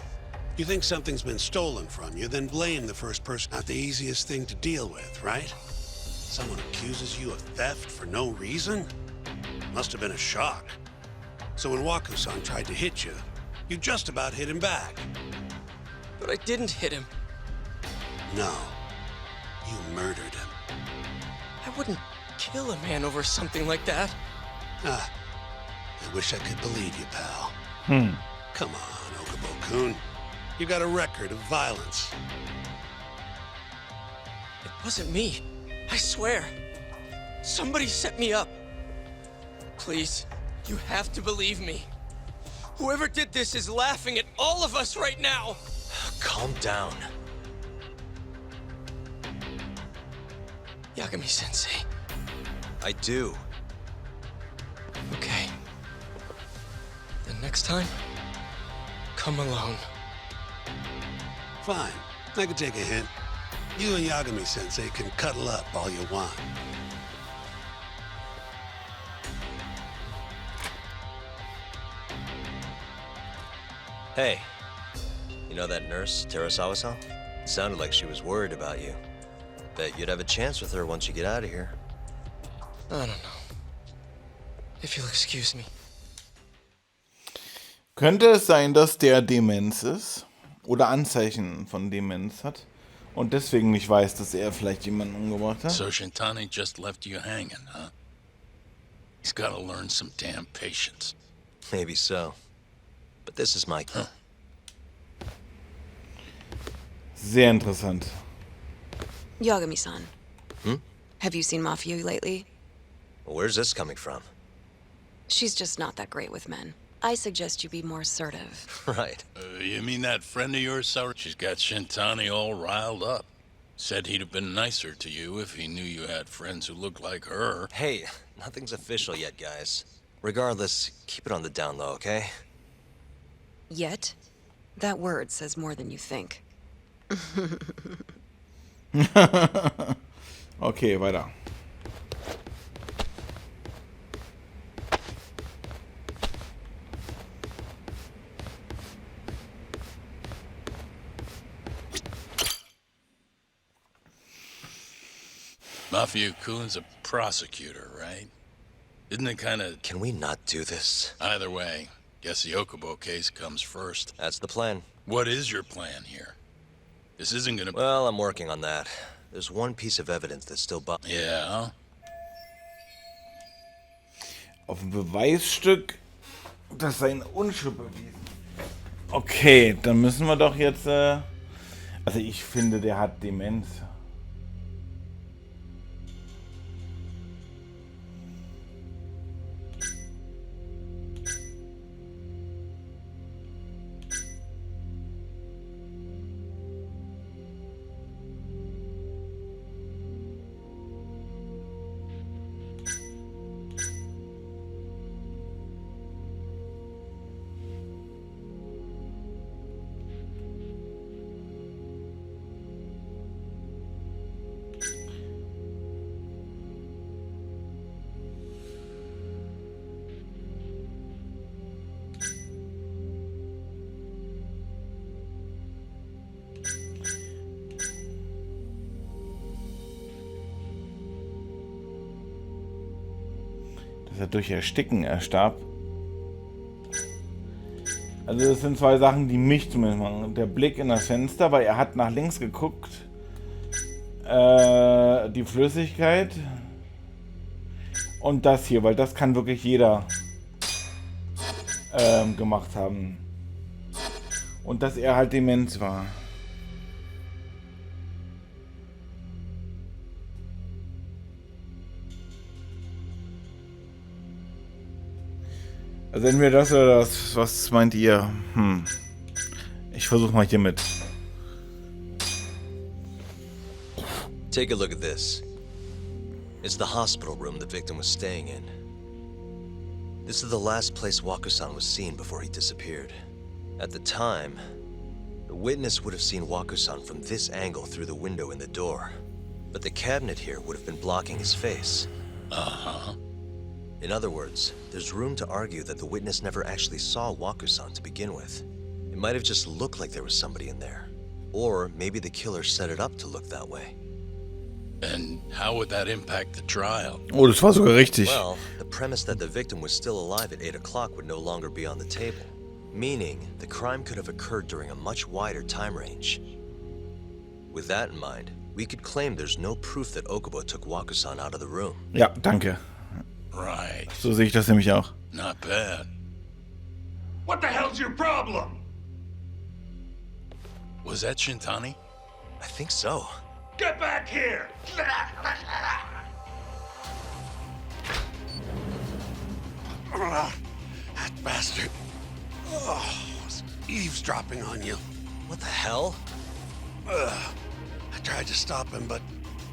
S5: You think something's been stolen from you, then blame the first person. Not the easiest thing to deal with, right? Someone accuses you of theft for no reason? Must have been a shock. So when Waku-san tried to hit you, you just about hit him back.
S4: But I didn't hit him.
S5: No. You murdered him.
S4: I wouldn't kill a man over something like that.
S5: Ah. I wish I could believe you, pal. Come on, Okubo-kun. You got a record of violence.
S4: It wasn't me. I swear. Somebody set me up. Please, you have to believe me. Whoever did this is laughing at all of us right now.
S2: Calm down.
S4: Yagami-sensei.
S2: I do.
S4: Okay. Then next time, come alone.
S5: Fine. I can take a hint. You and Yagami-sensei can cuddle up all you want.
S2: Hey, you know that nurse, Terasawa-san? It sounded like she was worried about you. Bet you'd have a chance with her once you get out of here.
S4: I don't know. If you'll excuse me.
S1: Könnte es sein, dass der Demenz ist? Oder Anzeichen von Demenz hat? Und deswegen nicht weiß, dass er vielleicht jemanden umgebracht hat?
S3: So Shintani just left you hanging, huh? He's gotta learn some damn patience.
S2: Maybe so. But this is my...
S3: Huh.
S1: Sehr interessant.
S6: Yagami-san.
S2: Hmm?
S6: Have you seen Mafia lately?
S2: Where's this coming from?
S6: She's just not that great with men. I suggest you be more assertive.
S2: Right.
S3: You mean that friend of yours, Sarah? She's got Shintani all riled up. Said he'd have been nicer to you if he knew you had friends who looked like her.
S2: Hey, nothing's official yet, guys. Regardless, keep it on the down low, okay?
S6: Yet? That word says more than you think.
S1: Okay, weiter.
S3: Mafia-kun's a prosecutor, right? Isn't it kind of...
S2: Can we not do this?
S3: Either way, guess the Okubo case comes first.
S2: That's the plan.
S3: What is your plan here? This isn't gonna...
S2: Well, I'm working on that. There's one piece of evidence that's still
S3: Yeah?
S1: Auf dem Beweisstück, das seine Unschuld bewiesen. Okay, dann müssen wir doch jetzt... Also ich finde, der hat Demenz. Dass er durch Ersticken erstarb. Also das sind zwei Sachen, die mich zumindest machen. Der Blick in das Fenster, weil er hat nach links geguckt. Die Flüssigkeit. Und das hier, weil das kann wirklich jeder gemacht haben. Und dass er halt Demenz war. Also entweder das oder das, was meint ihr? Ich versuche mal hiermit.
S2: Take a look at this. It's the hospital room the victim was staying in. This is the last place Waku-san was seen before he disappeared. At the time, the witness would have seen Waku-san from this angle through the window in the door. But the cabinet here would have been blocking his face.
S3: Uh-huh.
S2: In other words, there's room to argue that the witness never actually saw Waku-san to begin with. It might have just looked like there was somebody in there. Or maybe the killer set it up to look that way.
S3: And how would that impact the trial?
S1: Oh, das war sogar richtig.
S2: Well, the premise that the victim was still alive at 8 o'clock would no longer be on the table. Meaning, the crime could have occurred during a much wider time range. With that in mind, we could claim there's no proof that Okubo took Waku-san out of the room.
S1: Ja, danke.
S3: Right.
S1: So sehe ich das nämlich auch.
S3: Not bad.
S10: What the hell's your problem?
S3: Was that Shintani?
S2: I think so.
S10: Get back here!
S5: That bastard. Oh, was eavesdropping on you.
S2: What the hell?
S5: I tried to stop him, but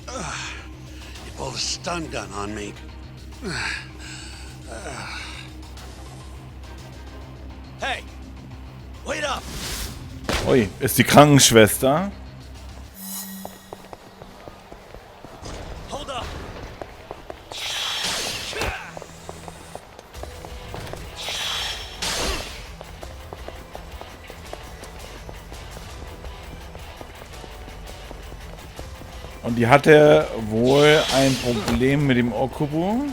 S5: he pulled a stun gun on me.
S2: Hey! Wait up!
S1: Ui, ist die Krankenschwester.
S2: Hold up!
S1: Und die hatte wohl ein Problem mit dem Okubo.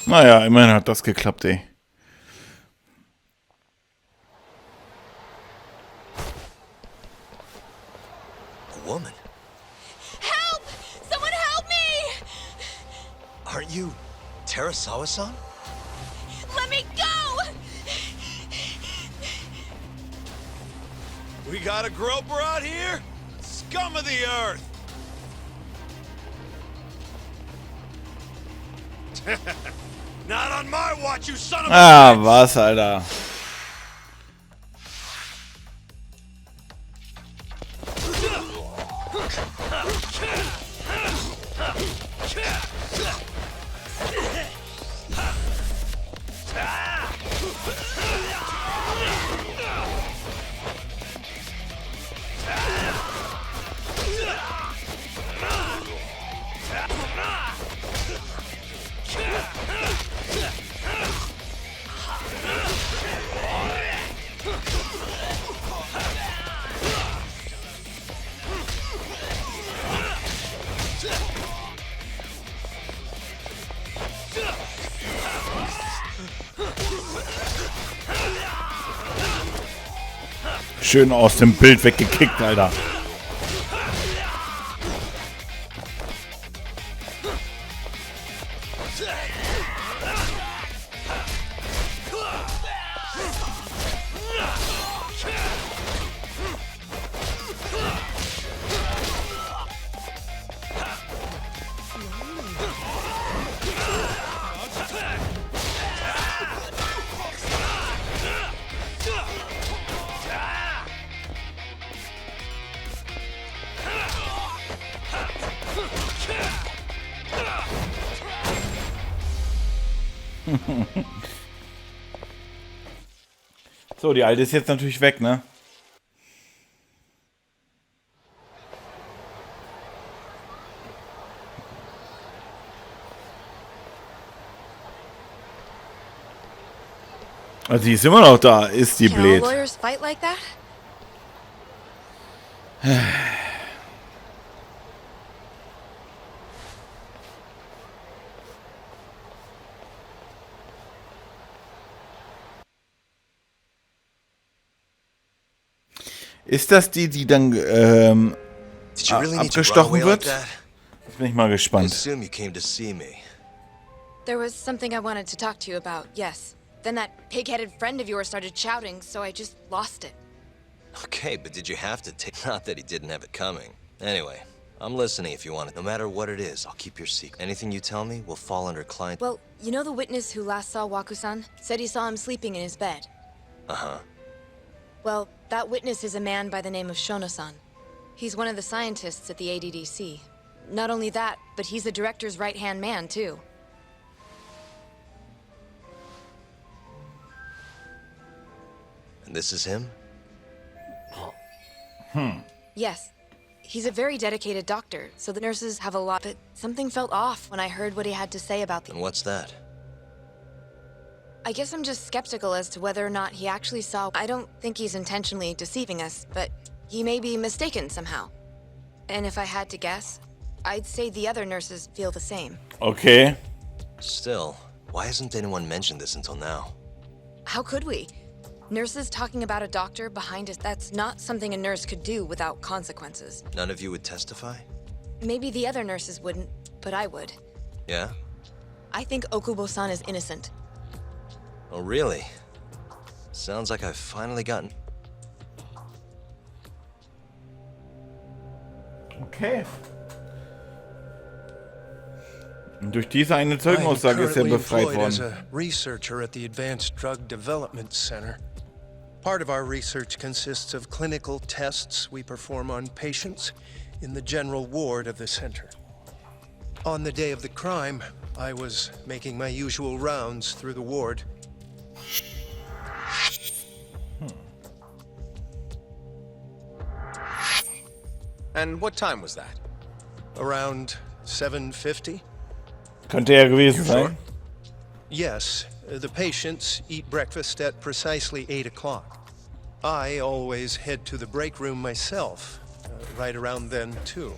S1: Naja, immerhin hat das geklappt, ey.
S2: A woman?
S6: Help! Someone help me!
S2: Aren't you Terasawa-san?
S6: Let me go!
S10: We got a groper out here? Scum of the earth! Not on my watch, you son of a
S1: Ah,
S10: bitch!
S1: was, Alter. Schön aus dem Bild weggekickt, Alter. So, die alte ist jetzt natürlich weg, ne? Also die ist immer noch da, ist die
S6: Can all
S1: blöd.
S6: lawyers fight like that?
S1: Ist das die, die dann
S2: Did you really need to run
S1: abgestochen
S2: away like
S1: wird?
S2: that?
S1: Jetzt bin ich mal
S2: I
S1: gespannt.
S2: assume you came to see me.
S6: There was something I wanted to talk to you about, yes. Then that pig-headed friend of yours started shouting, so I just lost it.
S2: Okay, but did you have to take... Not that he didn't have it coming. Anyway, I'm listening if you want it. No matter what it is, I'll keep your secret. Anything you tell me will fall under client...
S6: Well, you know the witness who last saw Waku-san? Said he saw him sleeping in his bed.
S2: Uh-huh.
S6: Well, that witness is a man by the name of Shono-san. He's one of the scientists at the ADDC. Not only that, but he's the director's right-hand man, too.
S2: And this is him?
S6: Yes. He's a very dedicated doctor, so the nurses have a lot, but something felt off when I heard what he had to say about the...
S2: And what's that?
S6: I guess I'm just skeptical as to whether or not he actually saw... I don't think he's intentionally deceiving us, but he may be mistaken somehow. And if I had to guess, I'd say the other nurses feel the same.
S1: Okay.
S2: Still, why hasn't anyone mentioned this until now?
S6: How could we? Nurses talking about a doctor behind us, that's not something a nurse could do without consequences.
S2: None of you would testify?
S6: Maybe the other nurses wouldn't, but I would.
S2: Yeah?
S6: I think Okubo-san is innocent.
S2: Oh, really? Sounds like I've finally gotten...
S1: Okay. Durch diese eine
S14: I am
S1: Zeugenaussage ist er
S14: currently
S1: befreit
S14: employed as
S1: worden.
S14: a researcher at the Advanced Drug Development Center. Part of our research consists of clinical tests we perform on patients in the general ward of the center. On the day of the crime, I was making my usual rounds through the ward.
S12: And what time was that?
S14: Around 7:50?
S1: Könnte er gewesen sein.
S14: Yes, the patients eat breakfast at precisely 8 o'clock. I always head to the break room myself, right around then, too.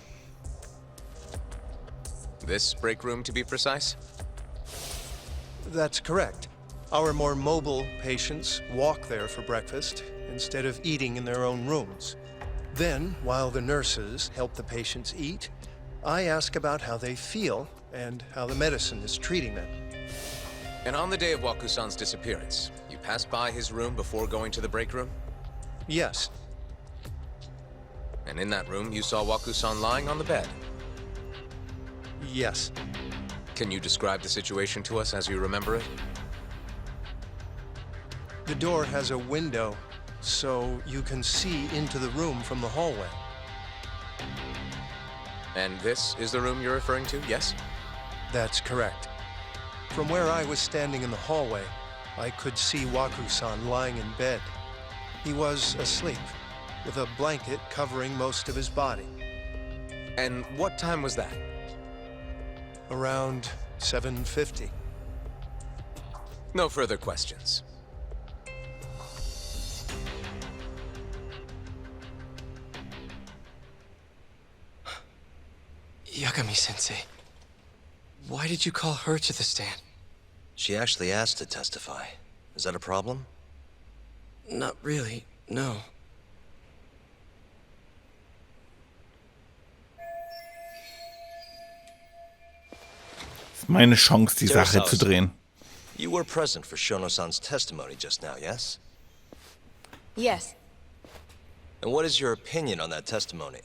S4: This break room, to be precise?
S14: That's correct. Our more mobile patients walk there for breakfast instead of eating in their own rooms. Then, while the nurses help the patients eat, I ask about how they feel and how the medicine is treating them.
S4: And on the day of Wakusan's disappearance, you passed by his room before going to the break room?
S14: Yes.
S4: And in that room, you saw Wakusan lying on the bed?
S14: Yes.
S4: Can you describe the situation to us as you remember it?
S14: The door has a window, so you can see into the room from the hallway.
S4: And this is the room you're referring to, yes?
S14: That's correct. From where I was standing in the hallway, I could see Waku-san lying in bed. He was asleep, with a blanket covering most of his body.
S4: And what time was that?
S14: Around 7:50.
S4: No further questions.
S15: Yagami-sensei, why did you call her to the stand?
S2: She actually asked to testify. Is that a problem?
S15: Not really, no.
S1: Das ist meine Chance, die Sache zu drehen.
S2: You were present for Shono-san's testimony just now, yes?
S6: Yes.
S2: And what is your opinion on that testimony?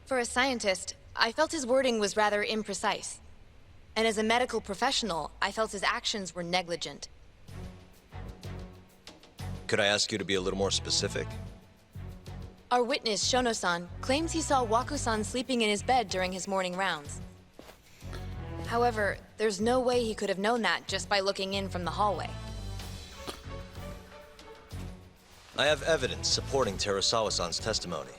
S6: For a scientist, I felt his wording was rather imprecise. And as a medical professional, I felt his actions were negligent.
S2: Could I ask you to be a little more specific?
S6: Our witness, Shono-san, claims he saw Waku-san sleeping in his bed during his morning rounds. However, there's no way he could have known that just by looking in from the hallway.
S2: I have evidence supporting Terasawa-san's testimony.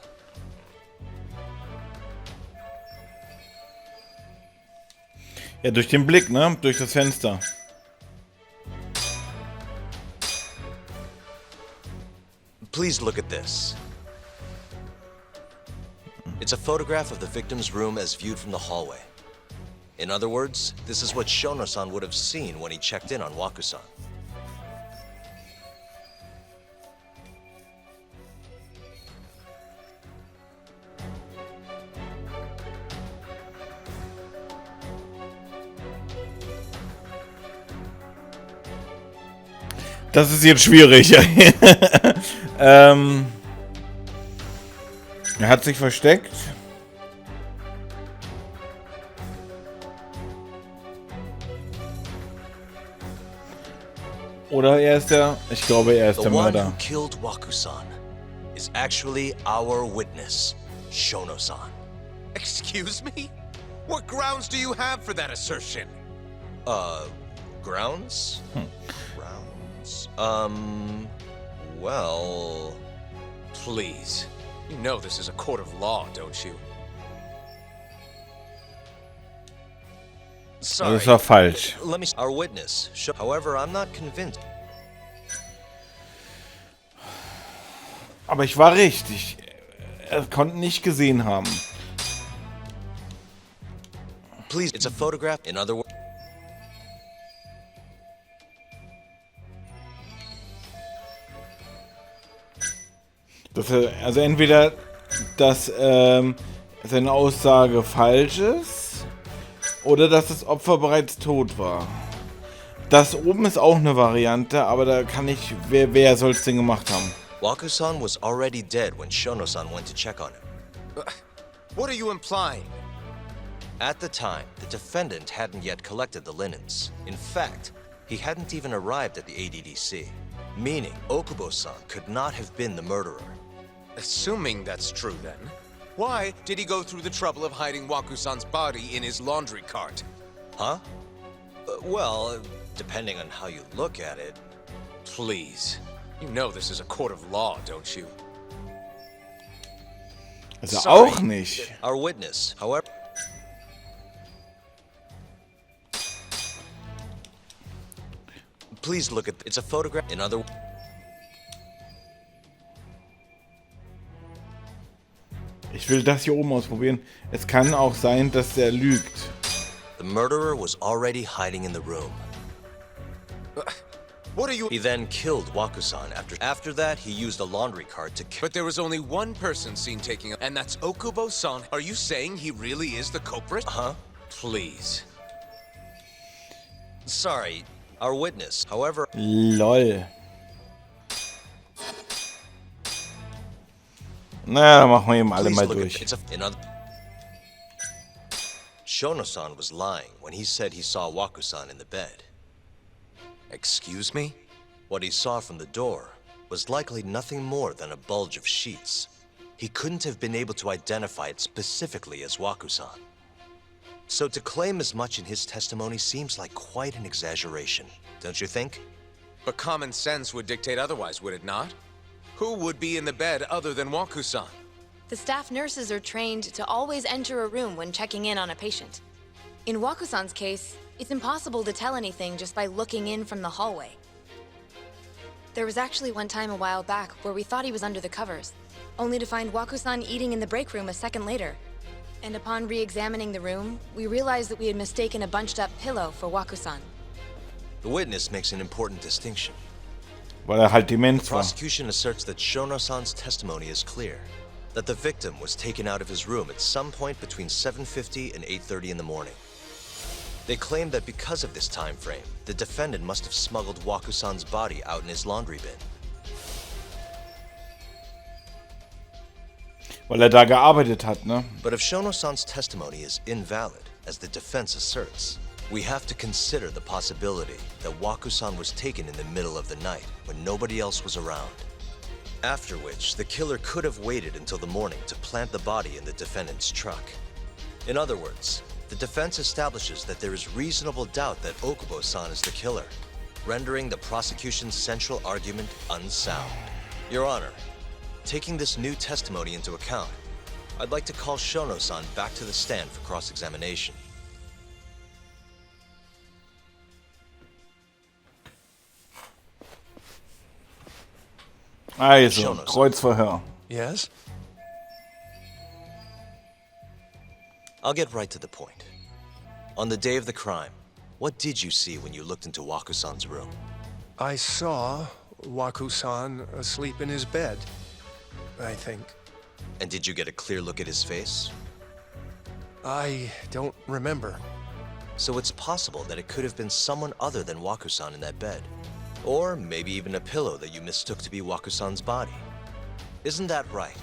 S1: Ja, durch den Blick, ne? Durch das Fenster.
S2: Please look at this. It's a photograph of the victim's room as viewed from the hallway. In other words, this is what Shono-san would have seen when he checked in on Waku-san.
S1: Das ist jetzt schwierig. Er hat sich versteckt. Oder er ist der... Ich glaube, er ist der Mörder.
S2: The one who killed Waku-san is actually our witness, Shono-san.
S12: Excuse me? What grounds do you have for that assertion?
S2: Grounds? Grounds? Well...
S4: Please. You know this is a court of law, don't you?
S2: Sorry.
S1: Das war falsch.
S2: Let me... Our witness. However, I'm not convinced.
S1: Aber ich war richtig. Er konnte nicht gesehen haben.
S2: Please, it's a photograph. In other words...
S1: Also entweder, dass seine Aussage falsch ist, oder dass das Opfer bereits tot war. Das oben ist auch eine Variante, aber da kann ich... Wer soll es denn gemacht haben?
S2: Waku-san was already dead when Shono-san went to check on him.
S12: What are you implying?
S2: At the time, the defendant hadn't yet collected the linens. In fact, he hadn't even arrived at the ADDC, meaning Okubo-san could not have been the murderer.
S4: Assuming that's true, then, why did he go through the trouble of hiding Waku-san's body in his laundry cart?
S2: Huh? Well, depending on how you look at it.
S4: Please. You know this is a court of law, don't you?
S1: Also auch nicht.
S2: Our witness, however... Please look at... It's a photograph. In other...
S1: Ich will das hier oben ausprobieren. Es kann auch sein, dass er lügt.
S2: The murderer was already hiding in the room.
S4: What are you...
S2: He then killed Waku-san. After that, he used a laundry cart to kill...
S4: But there was only one person seen taking... And that's Okubo-san. Are you saying he really is the culprit?
S2: Huh?
S4: Please.
S2: Sorry, our witness, however...
S1: LOL. Na, dann machen wir eben alle mal durch.
S2: Shono-san was lying when he said he saw Waku-san in the bed.
S4: Excuse me?
S2: What he saw from the door was likely nothing more than a bulge of sheets. He couldn't have been able to identify it specifically as Waku-san. So to claim as much in his testimony seems like quite an exaggeration, don't you think?
S4: But common sense would dictate otherwise, would it not? Who would be in the bed other than Waku-san?
S6: The staff nurses are trained to always enter a room when checking in on a patient. In Waku-san's case, it's impossible to tell anything just by looking in from the hallway. There was actually one time a while back where we thought he was under the covers, only to find Waku-san eating in the break room a second later. And upon re-examining the room, we realized that we had mistaken a bunched-up pillow for Waku-san.
S2: The witness makes an important distinction.
S1: Weil halt
S2: The
S1: dement war.
S2: prosecution asserts that Shono-san's testimony is clear, that the victim was taken out of his room at some point between 7:50 and 8:30 in the morning. They claim that because of this time frame, the defendant must have smuggled Waku-san's body out in his laundry bin.
S1: Weil da gearbeitet hat, ne?
S2: But if Shono-san's testimony is invalid, as the defense asserts, we have to consider the possibility that Waku-san was taken in the middle of the night when nobody else was around. After which, the killer could have waited until the morning to plant the body in the defendant's truck. In other words, the defense establishes that there is reasonable doubt that Okubo-san is the killer, rendering the prosecution's central argument unsound. Your Honor, taking this new testimony into account, I'd like to call Shono-san back to the stand for cross-examination.
S1: Also, Kreuzverhör.
S14: Yes?
S2: I'll get right to the point. On the day of the crime, what did you see when you looked into Waku-san's room?
S14: I saw Waku-san asleep in his bed, I think.
S2: And did you get a clear look at his face?
S14: I don't remember.
S2: So it's possible that it could have been someone other than Waku-san in that bed. Or maybe even a pillow that you mistook to be Waku-san's body. Isn't that right?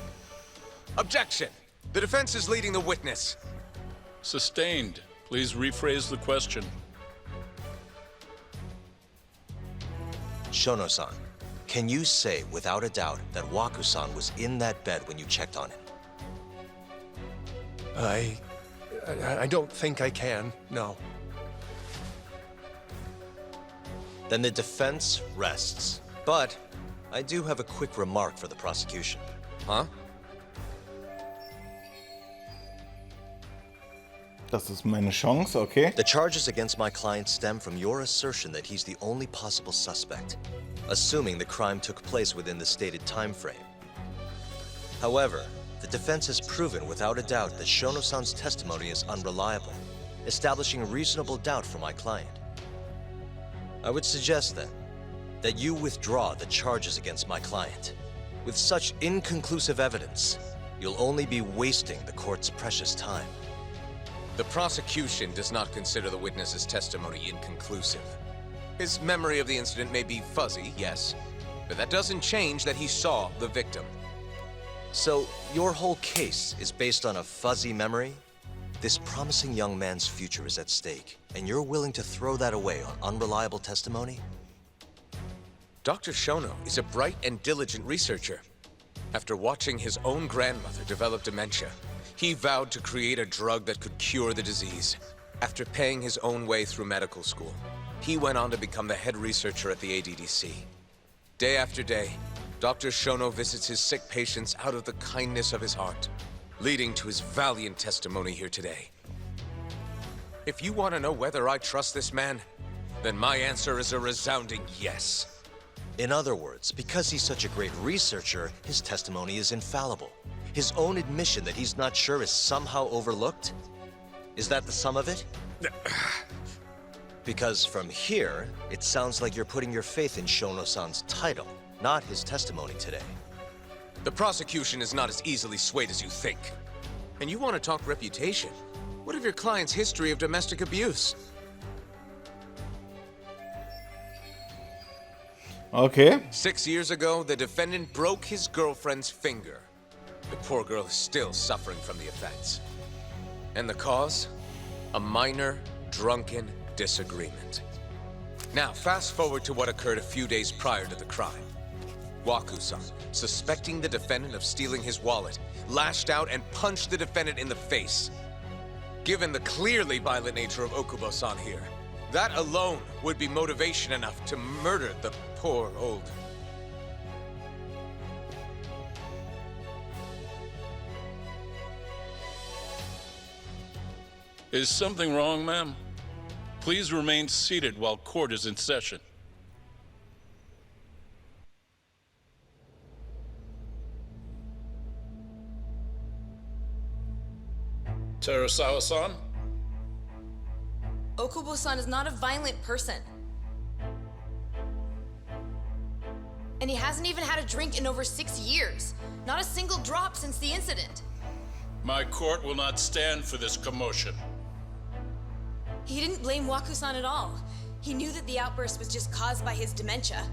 S4: Objection! The defense is leading the witness.
S3: Sustained. Please rephrase the question.
S2: Shono-san, can you say without a doubt that Waku-san was in that bed when you checked on him?
S14: I don't think I can, no.
S2: Then the defense rests. But I do have a quick remark for the prosecution.
S4: Huh?
S1: Das ist meine Chance, okay?
S2: The charges against my client stem from your assertion that he's the only possible suspect, assuming the crime took place within the stated time frame. However, the defense has proven without a doubt that Shono-san's testimony is unreliable, establishing reasonable doubt for my client. I would suggest, then, that you withdraw the charges against my client. With such inconclusive evidence, you'll only be wasting the court's precious time.
S4: The prosecution does not consider the witness's testimony inconclusive. His memory of the incident may be fuzzy, yes, but that doesn't change that he saw the victim.
S2: So, your whole case is based on a fuzzy memory? This promising young man's future is at stake, and you're willing to throw that away on unreliable testimony?
S12: Dr. Shono is a bright and diligent researcher. After watching his own grandmother develop dementia, he vowed to create a drug that could cure the disease. After paying his own way through medical school, he went on to become the head researcher at the ADDC. Day after day, Dr. Shono visits his sick patients out of the kindness of his heart, leading to his valiant testimony here today. If you want to know whether I trust this man, then my answer is a resounding yes.
S2: In other words, because he's such a great researcher, his testimony is infallible. His own admission that he's not sure is somehow overlooked? Is that the sum of it? Because from here, it sounds like you're putting your faith in Shono-san's title, not his testimony today.
S12: The prosecution is not as easily swayed as you think. And you want to talk reputation? What of your client's history of domestic abuse?
S1: Okay.
S12: 6 years ago, the defendant broke his girlfriend's finger. The poor girl is still suffering from the effects. And the cause? A minor, drunken disagreement. Now, fast forward to what occurred a few days prior to the crime. Waku-san, suspecting the defendant of stealing his wallet, lashed out and punched the defendant in the face. Given the clearly violent nature of Okubo-san here, that alone would be motivation enough to murder the poor old...
S3: Is something wrong, ma'am? Please remain seated while court is in session. Terasawa-san?
S6: Okubo-san is not a violent person. And he hasn't even had a drink in over 6 years. Not a single drop since the incident.
S3: My court will not stand for this commotion.
S6: He didn't blame Waku-san at all. He knew that the outburst was just caused by his dementia,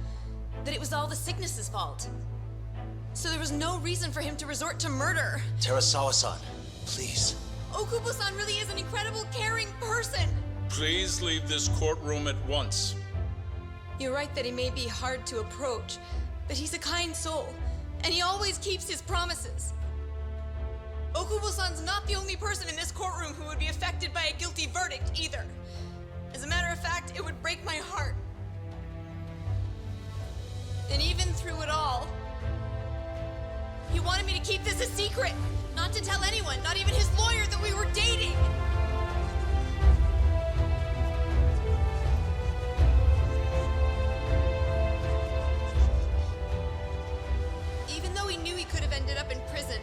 S6: that it was all the sickness's fault. So there was no reason for him to resort to murder.
S2: Terasawa-san, please.
S6: Okubo-san really is an incredible, caring person.
S3: Please leave this courtroom at once.
S6: You're right that he may be hard to approach, but he's a kind soul, and he always keeps his promises. Okubo-san's not the only person in this courtroom who would be affected by a guilty verdict, either. As a matter of fact, it would break my heart. And even through it all, he wanted me to keep this a secret, not to tell anyone, not even his lawyer, that we were dating. Even though he knew he could have ended up in prison,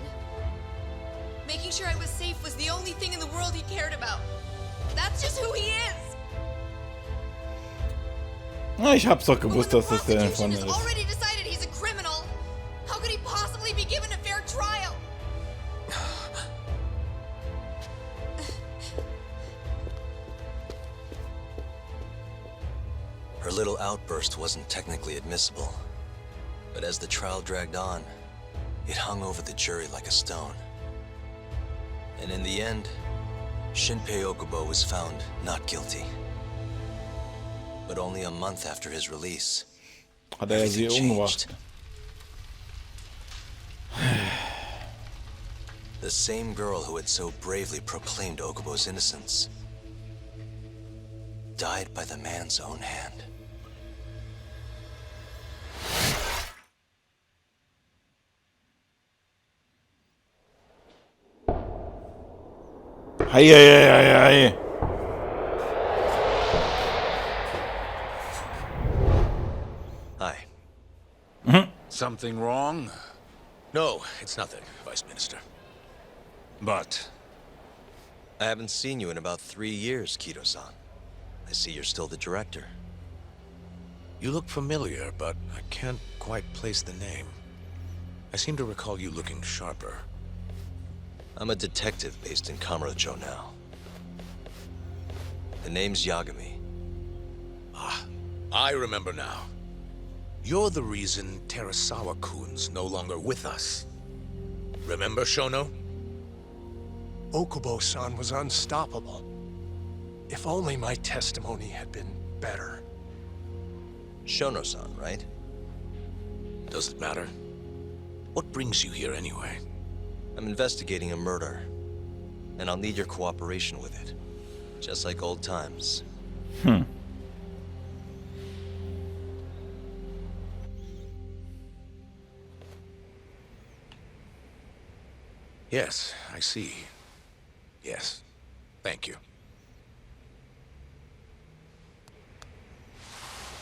S6: making sure I was safe was the only thing in the world he cared about. That's just who he is.
S1: Na, ich hab's doch gewusst, dass das der von
S6: He's
S1: ist.
S6: already decided he's a criminal. How could he possibly be given a fair trial?
S2: Her little outburst wasn't technically admissible, but as the trial dragged on, it hung over the jury like a stone. And in the end, Shinpei Okubo was found not guilty. But only a month after his release,
S1: Hat er sie
S2: everything
S1: umgebracht.
S2: changed. The same girl who had so bravely proclaimed Okubo's innocence died by the man's own hand.
S1: Hei, hei, hei, hei.
S2: Hi.
S3: Something wrong?
S12: No, it's nothing, Vice Minister.
S3: But
S2: I haven't seen you in about 3 years, Kido-san. I see you're still the director.
S12: You look familiar, but I can't quite place the name. I seem to recall you looking sharper.
S2: I'm a detective based in Kamurocho now. The name's Yagami.
S12: Ah, I remember now. You're the reason Terasawa-kun's no longer with us. Remember, Shono?
S14: Okubo-san was unstoppable. If only my testimony had been better.
S2: Shono-san, right?
S12: Does it matter? What brings you here anyway?
S2: I'm investigating a murder, and I'll need your cooperation with it. Just like old times.
S12: Yes, I see. Yes. Thank you.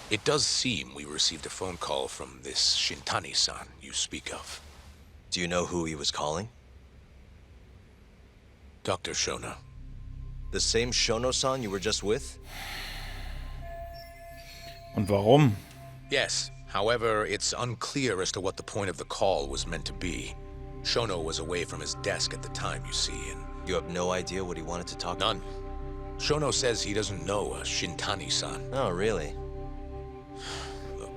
S12: It does seem we received a phone call from this Shintani-san you speak of.
S2: Do you know who he was calling?
S12: Dr. Shono.
S2: The same Shono-san you were just with?
S1: Und warum?
S12: Yes. However, it's unclear as to what the point of the call was meant to be. Shono was away from his desk at the time, you see, and...
S2: You have no idea what he wanted to talk about?
S12: None. Shono says he doesn't know a Shintani-san.
S2: Oh, really?
S12: Look,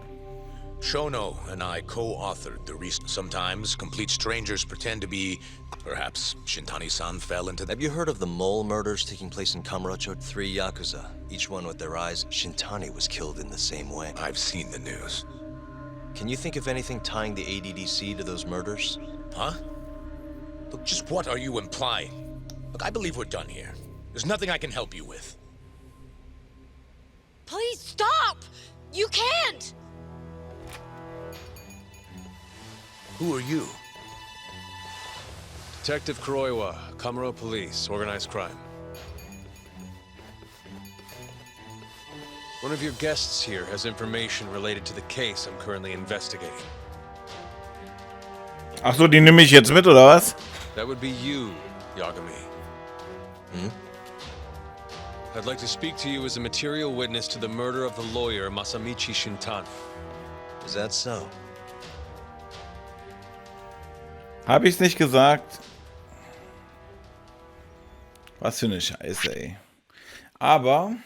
S12: Shono and I co-authored the research. Sometimes complete strangers pretend to be... Perhaps Shintani-san fell into...
S2: Have you heard of the mole murders taking place in Kamurocho? 3 Yakuza, each one with their eyes. Shintani was killed in the same way.
S12: I've seen the news.
S2: Can you think of anything tying the ADDC to those murders?
S12: Huh? Look, just what are you implying? Look, I believe we're done here. There's nothing I can help you with.
S6: Please stop! You can't!
S12: Who are you?
S16: Detective Kuroiwa, Kamuro Police, Organized Crime. One of your guests here has information related to the case I'm currently investigating.
S1: Ach so, die nehme ich jetzt mit, oder was?
S16: That would be you, Yagami. I'd like to speak to you as a material witness to the murder of the lawyer Masamichi Shintani.
S2: Is that so?
S1: Hab ich's nicht gesagt? Was für eine Scheiße, ey. Aber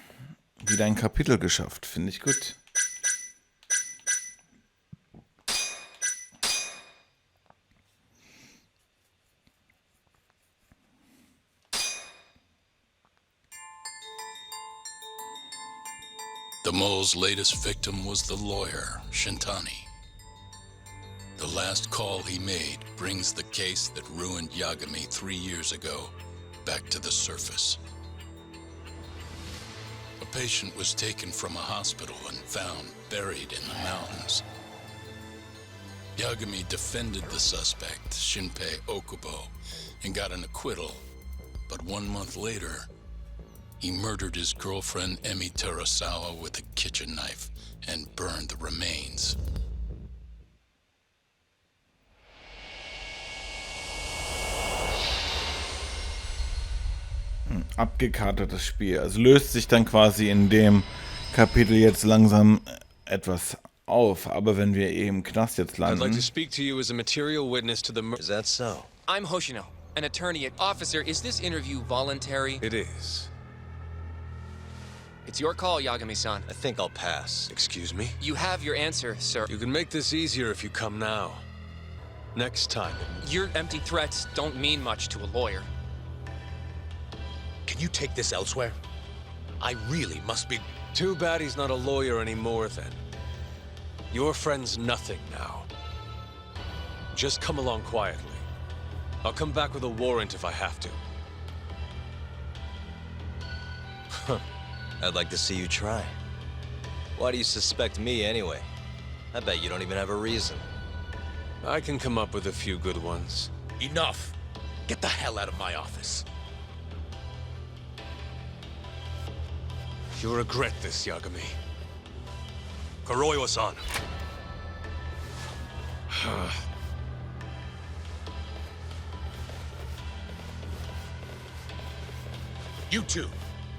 S1: wieder ein Kapitel geschafft, finde ich gut.
S3: The mole's latest victim was the lawyer, Shintani. The last call he made brings the case that ruined Yagami 3 years ago back to the surface. A patient was taken from a hospital and found buried in the mountains. Yagami defended the suspect, Shinpei Okubo, and got an acquittal. But 1 month later, he murdered his girlfriend Emi Terasawa with a kitchen knife and burned the remains.
S1: Abgekartetes Spiel. Also löst sich dann quasi in dem Kapitel jetzt langsam etwas auf. Aber wenn wir im Knast jetzt
S16: I'd like to
S1: landen...
S16: speak to you as a material witness to the murder.
S2: Is that so?
S4: I'm Hoshino, an attorney. Officer, is this interview voluntary?
S16: It is.
S4: It's your call, Yagami-san.
S2: I think I'll pass.
S16: Excuse me?
S4: You have your answer, sir.
S16: You can make this easier if you come now. Next time.
S4: Your empty threats don't mean much to a lawyer.
S12: Can you take this elsewhere? I really must be...
S16: Too bad he's not a lawyer anymore, then. Your friend's nothing now. Just come along quietly. I'll come back with a warrant if I have to.
S2: I'd like to see you try. Why do you suspect me anyway? I bet you don't even have a reason.
S16: I can come up with a few good ones.
S12: Enough! Get the hell out of my office.
S16: You'll regret this, Yagami. Kuroiwa-san.
S12: You two,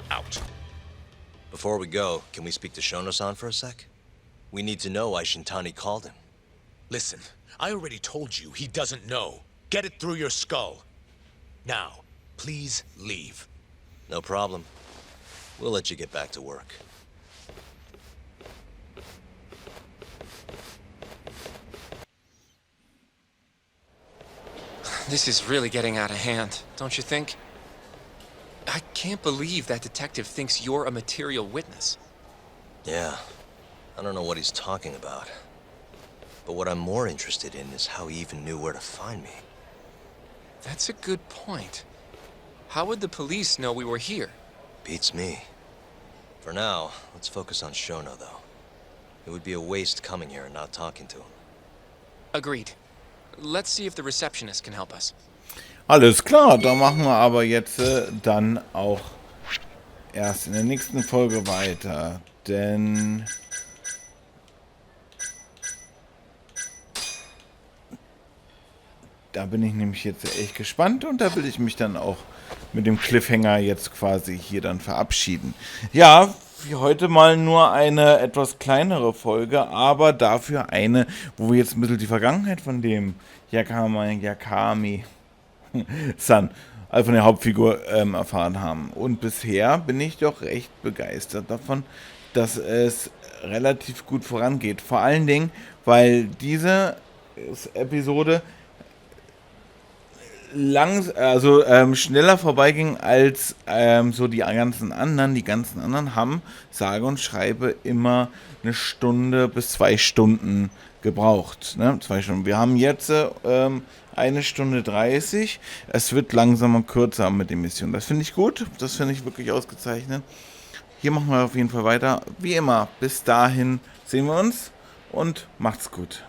S12: out.
S2: Before we go, can we speak to Shono-san for a sec? We need to know why Shintani called him.
S12: Listen, I already told you he doesn't know. Get it through your skull. Now, please leave.
S2: No problem. We'll let you get back to work.
S4: This is really getting out of hand, don't you think? I can't believe that detective thinks you're a material witness.
S2: Yeah, I don't know what he's talking about. But what I'm more interested in is how he even knew where to find me.
S4: That's a good point. How would the police know we were here?
S2: Beats me. For now, let's focus on Shono, though. It would be a waste coming here and not talking to him.
S4: Agreed. Let's see if the receptionist can help us.
S1: Alles klar, da machen wir aber jetzt dann auch erst in der nächsten Folge weiter. Denn da bin ich nämlich jetzt echt gespannt und da will ich mich dann auch mit dem Cliffhanger jetzt quasi hier dann verabschieden. Ja, für heute mal nur eine etwas kleinere Folge, aber dafür eine, wo wir jetzt ein bisschen die Vergangenheit von dem Yakami San, also von der Hauptfigur, erfahren haben. Und bisher bin ich doch recht begeistert davon, dass es relativ gut vorangeht. Vor allen Dingen, weil diese Episode schneller vorbeiging als so die ganzen anderen. Die ganzen anderen haben, sage und schreibe, immer 1 Stunde bis 2 Stunden gebraucht. Ne? 2 Stunden. Wir haben jetzt 1 Stunde 30. Es wird langsamer kürzer mit den Missionen. Das finde ich gut. Das finde ich wirklich ausgezeichnet. Hier machen wir auf jeden Fall weiter. Wie immer, bis dahin sehen wir uns und macht's gut.